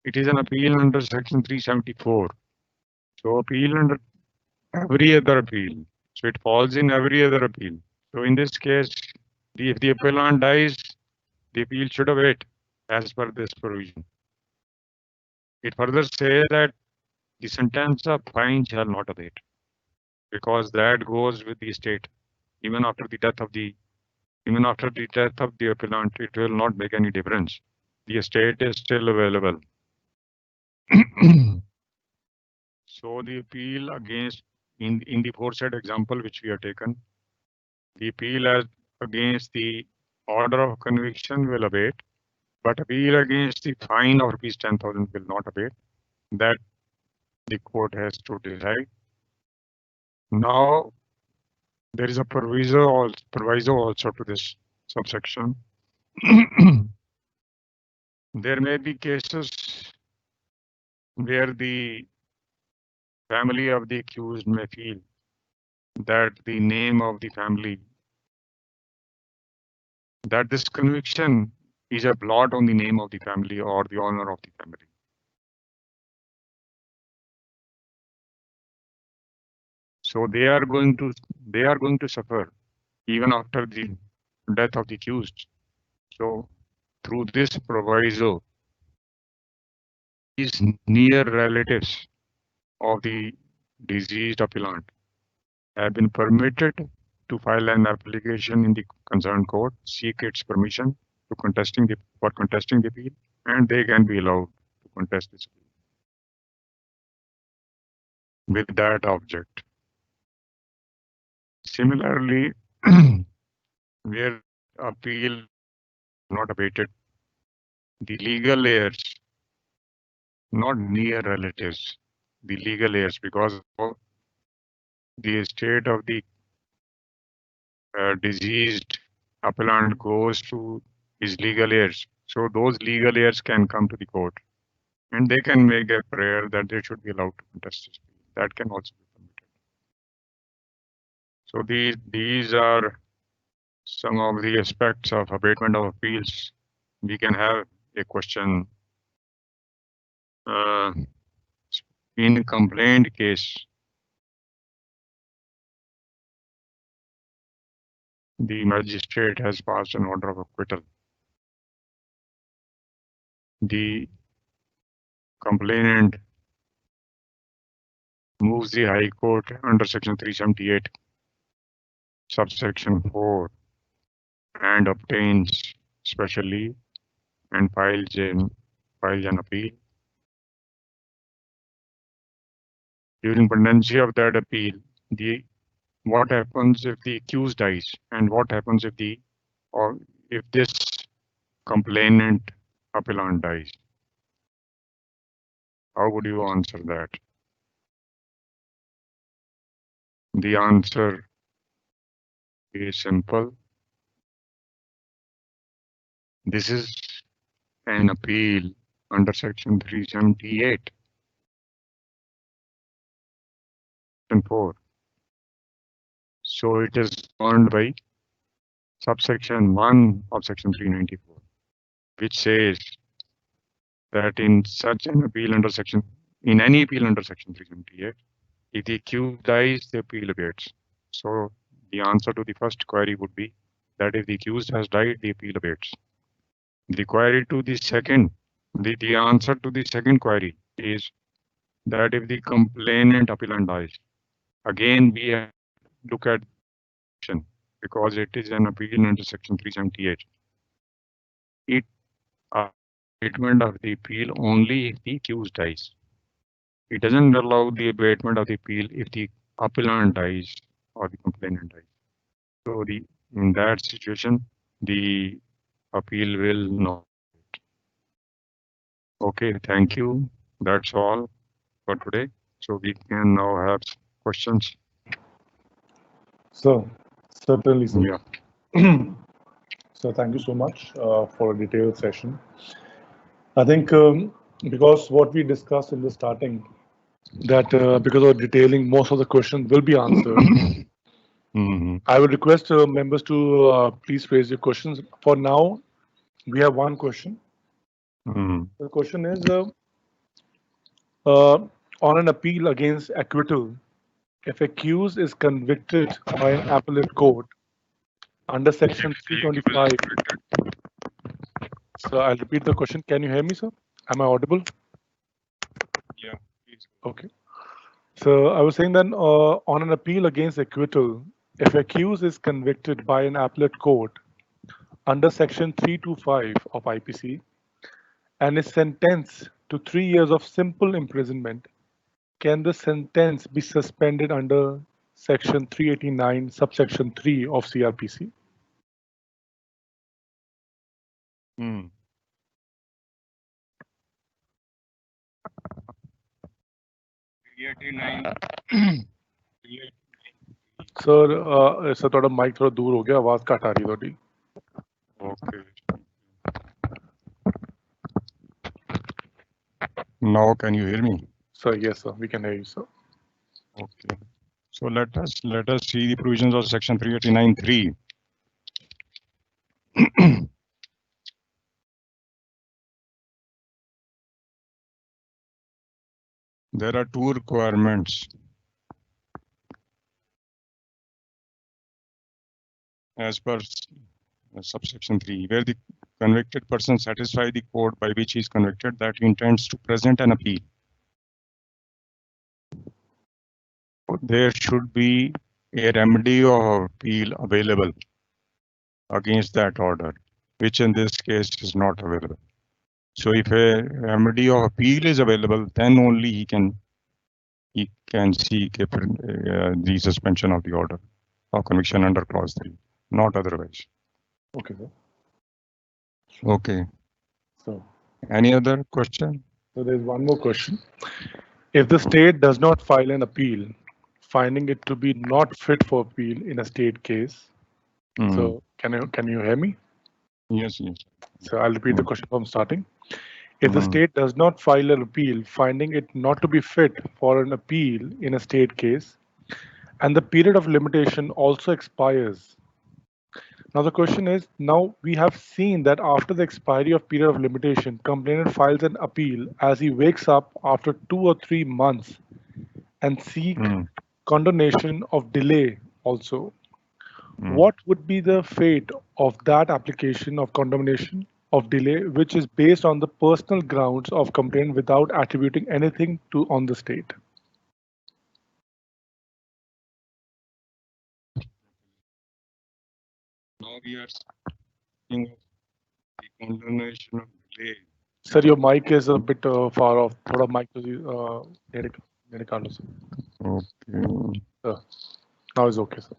It is an appeal under section 374. So appeal under every other appeal. So it falls in every other appeal. So in this case, if the appellant dies, the appeal should await as per this provision. It further says that the sentence of fine shall not abate, because that goes with the estate. Even after the death of the appellant, it will not make any difference. The estate is still available. So the appeal against, in the aforesaid example which we have taken, the appeal against the order of conviction will abate, but appeal against the fine of rupees 10,000 will not abate. That the court has to decide. Now, there is a proviso also to this subsection. There may be cases where the family of the accused may feel that the name of the family, that this conviction is a blot on the name of the family or the honor of the family. So they are going to suffer even after the death of the accused. So through this proviso, these near relatives of the deceased appellant have been permitted to file an application in the concerned court, seek its permission for contesting the appeal, and they can be allowed to contest this appeal with that object. Similarly, where appeal not abated, the legal heirs, not near relatives, the legal heirs, because of the estate of the deceased appellant goes to his legal heirs. So those legal heirs can come to the court and they can make a prayer that they should be allowed to contest this. That can also be permitted. So these are some of the aspects of abatement of appeals. We can have a question. In a complaint case, the magistrate has passed an order of acquittal. The complainant moves the High Court under Section 378, subsection 4, and obtains special leave and files an appeal. During pendency of that appeal, what happens if the accused dies, and what happens if this complainant appellant dies? How would you answer that? The answer is simple. This is an appeal under Section 378 and 4. So it is governed by subsection 1 of Section 394, which says that in any appeal under Section 378, if the accused dies, the appeal abates. So the answer to the first query would be that if the accused has died, the appeal abates. The query to the second, the answer to the second query is that if the complainant appellant dies, again we have to look at section because it is an appeal under section 378. It abatement of the appeal only if the accused dies. It doesn't allow the abatement of the appeal if the appellant dies or the complainant dies. So in that situation, the appeal will not. Okay, thank you. That's all for today. So we can now have questions. So, certainly, sir. Yeah. So, thank you so much for a detailed session. I think because what we discussed in the starting, that because of detailing, most of the questions will be answered. I would request members to please raise your questions. For now, we have one question. The question is on an appeal against acquittal, if accused is convicted by an appellate court under section 325. So I'll repeat the question. Can you hear me, sir? Am I audible? Yeah, please. Okay. So I was saying that on an appeal against acquittal, if accused is convicted by an appellate court under section 325 of IPC and is sentenced to 3 years of simple imprisonment, can the sentence be suspended under section 389 subsection 3 of CRPC? Sir थोड़ा mic थोड़ा दूर हो गया आवाज cut आ रही है थोड़ी Okay. Now can you hear me? Sir, yes, sir, we can hear you, sir. Okay. So let us see the provisions of section 389(3). There are two requirements as per subsection 3, where the convicted person satisfies the code by which he is convicted that he intends to present an appeal. There should be a remedy of appeal available against that order, which in this case is not available. So if a remedy of appeal is available, then only he can seek the suspension of the order of conviction under clause 3, not otherwise. Okay, sir. Okay. So, any other question? So there's one more question. If the state does not file an appeal, finding it to be not fit for appeal in a state case, so can you hear me? Yes. So I'll repeat the question from starting. If the state does not file an appeal, finding it not to be fit for an appeal in a state case, and the period of limitation also expires. Now the question is, now we have seen that after the expiry of period of limitation, complainant files an appeal as he wakes up after 2 or 3 months and seek condonation of delay also. What would be the fate of that application of condemnation of delay, which is based on the personal grounds of complaint without attributing anything to on the state? Now we are speaking of the condemnation of delay. Sir, your mic is a bit far off. Thoda mic to निकालो sir. Okay. Now it's okay, sir.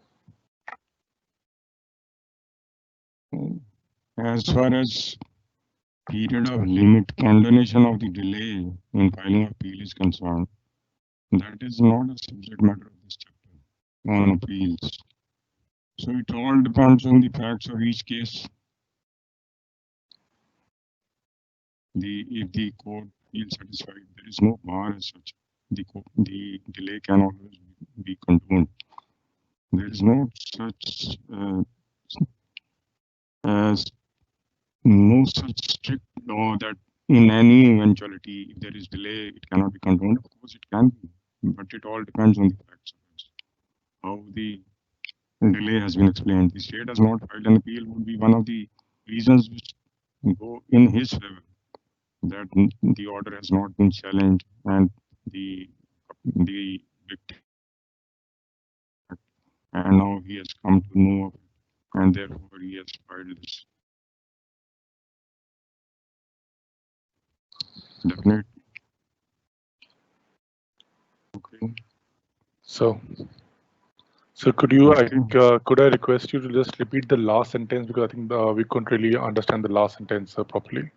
As far as period of limit condemnation of the delay in filing appeal is concerned, that is not a subject matter of this chapter on appeals. So it all depends on the facts of each case. If the court feels satisfied, there is no bar as such. The delay can always be condoned. There is no such no such strict law that in any eventuality, if there is delay, it cannot be condoned. Of course, it can be, but it all depends on the facts of it. How the delay has been explained. The state has not filed an appeal would be one of the reasons which go in his favor, that the order has not been challenged and the victim and now he has come to know of it and therefore he has filed this. Definitely. Okay. So, could I request you to just repeat the last sentence, because I think we couldn't really understand the last sentence properly.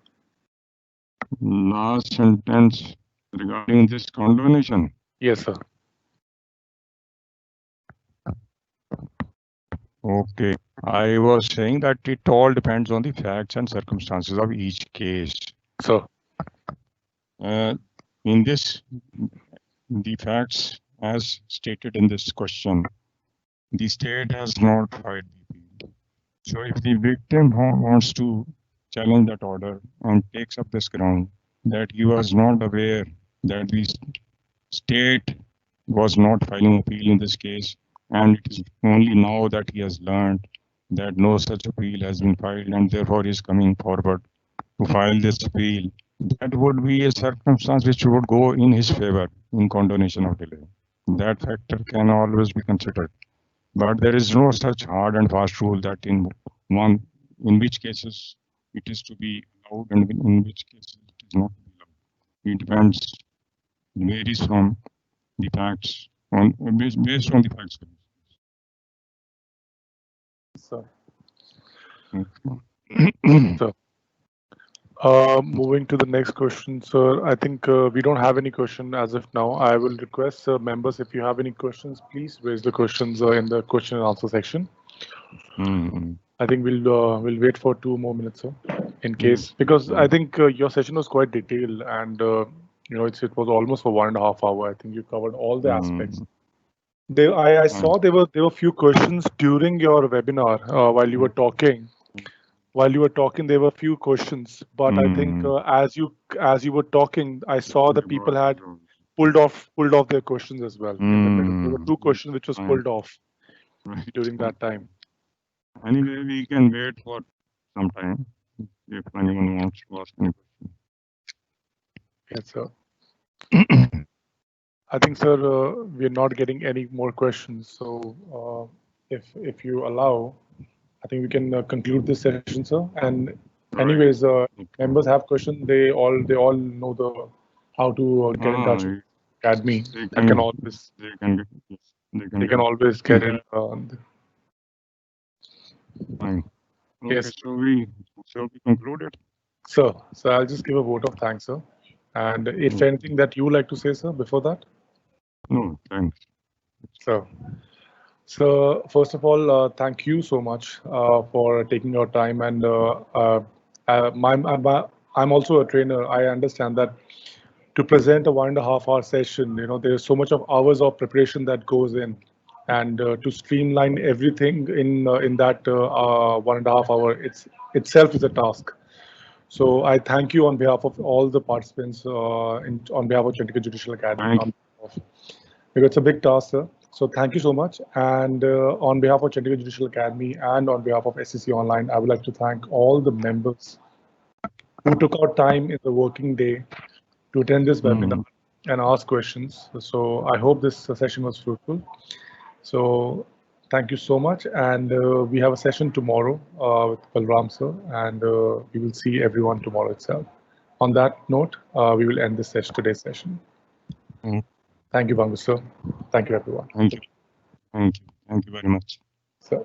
Last sentence regarding this condonation. Yes, sir. Okay. I was saying that it all depends on the facts and circumstances of each case. So, in this, the facts as stated in this question, the state has not filed the appeal. So if the victim wants to challenge that order and takes up this ground that he was not aware that the state was not filing appeal in this case, and it is only now that he has learned that no such appeal has been filed and therefore he is coming forward to file this appeal, that would be a circumstance which would go in his favor in condonation of delay. That factor can always be considered. But there is no such hard and fast rule that in which cases it is to be allowed and in which cases it is not to be allowed. It depends, varies from the facts, based on the facts. So, Okay. so moving to the next question, sir. I think we don't have any question as of now. I will request members, if you have any questions, please raise the questions in the question and answer section. I think we'll wait for 2 more minutes, sir, in case, because I think your session was quite detailed, and it was almost for 1.5 hours. I think you covered all the aspects. I saw there were few questions during your webinar while you were talking. While you were talking, there were few questions, but I think as you were talking, I saw the people had pulled off their questions as well in the middle. There were 2 questions which was pulled off during that time. Anyway, we can wait for some time if anyone wants to ask any question. Yes, sir. I think, sir, we're not getting any more questions. So, if you allow, I think we can conclude this session, sir. And anyways, members have questions. They all know how to get in touch with Academy. They can always get in. Fine. Okay, Yes. so we concluded. So I'll just give a vote of thanks, sir. And if anything that you would like to say, sir, before that? No, thanks. So first of all, thank you so much for taking your time. And I'm also a trainer. I understand that to present a 1.5 hour session, there's so much of hours of preparation that goes in, and to streamline everything in that 1.5 hour, itself is a task. So I thank you on behalf of all the participants, on behalf of Chandigarh Judicial Academy. It's a big task, sir. So thank you so much. And on behalf of Chandigarh Judicial Academy and on behalf of SCC Online, I would like to thank all the members who took out time in the working day to attend this webinar and ask questions. So I hope this session was fruitful. So thank you so much. And we have a session tomorrow with Balram sir, and we will see everyone tomorrow itself. On that note, we will end today's session. Thank you, Bhangoo sir. Thank you, everyone. Thank you. Thank you. Thank you very much. Sir.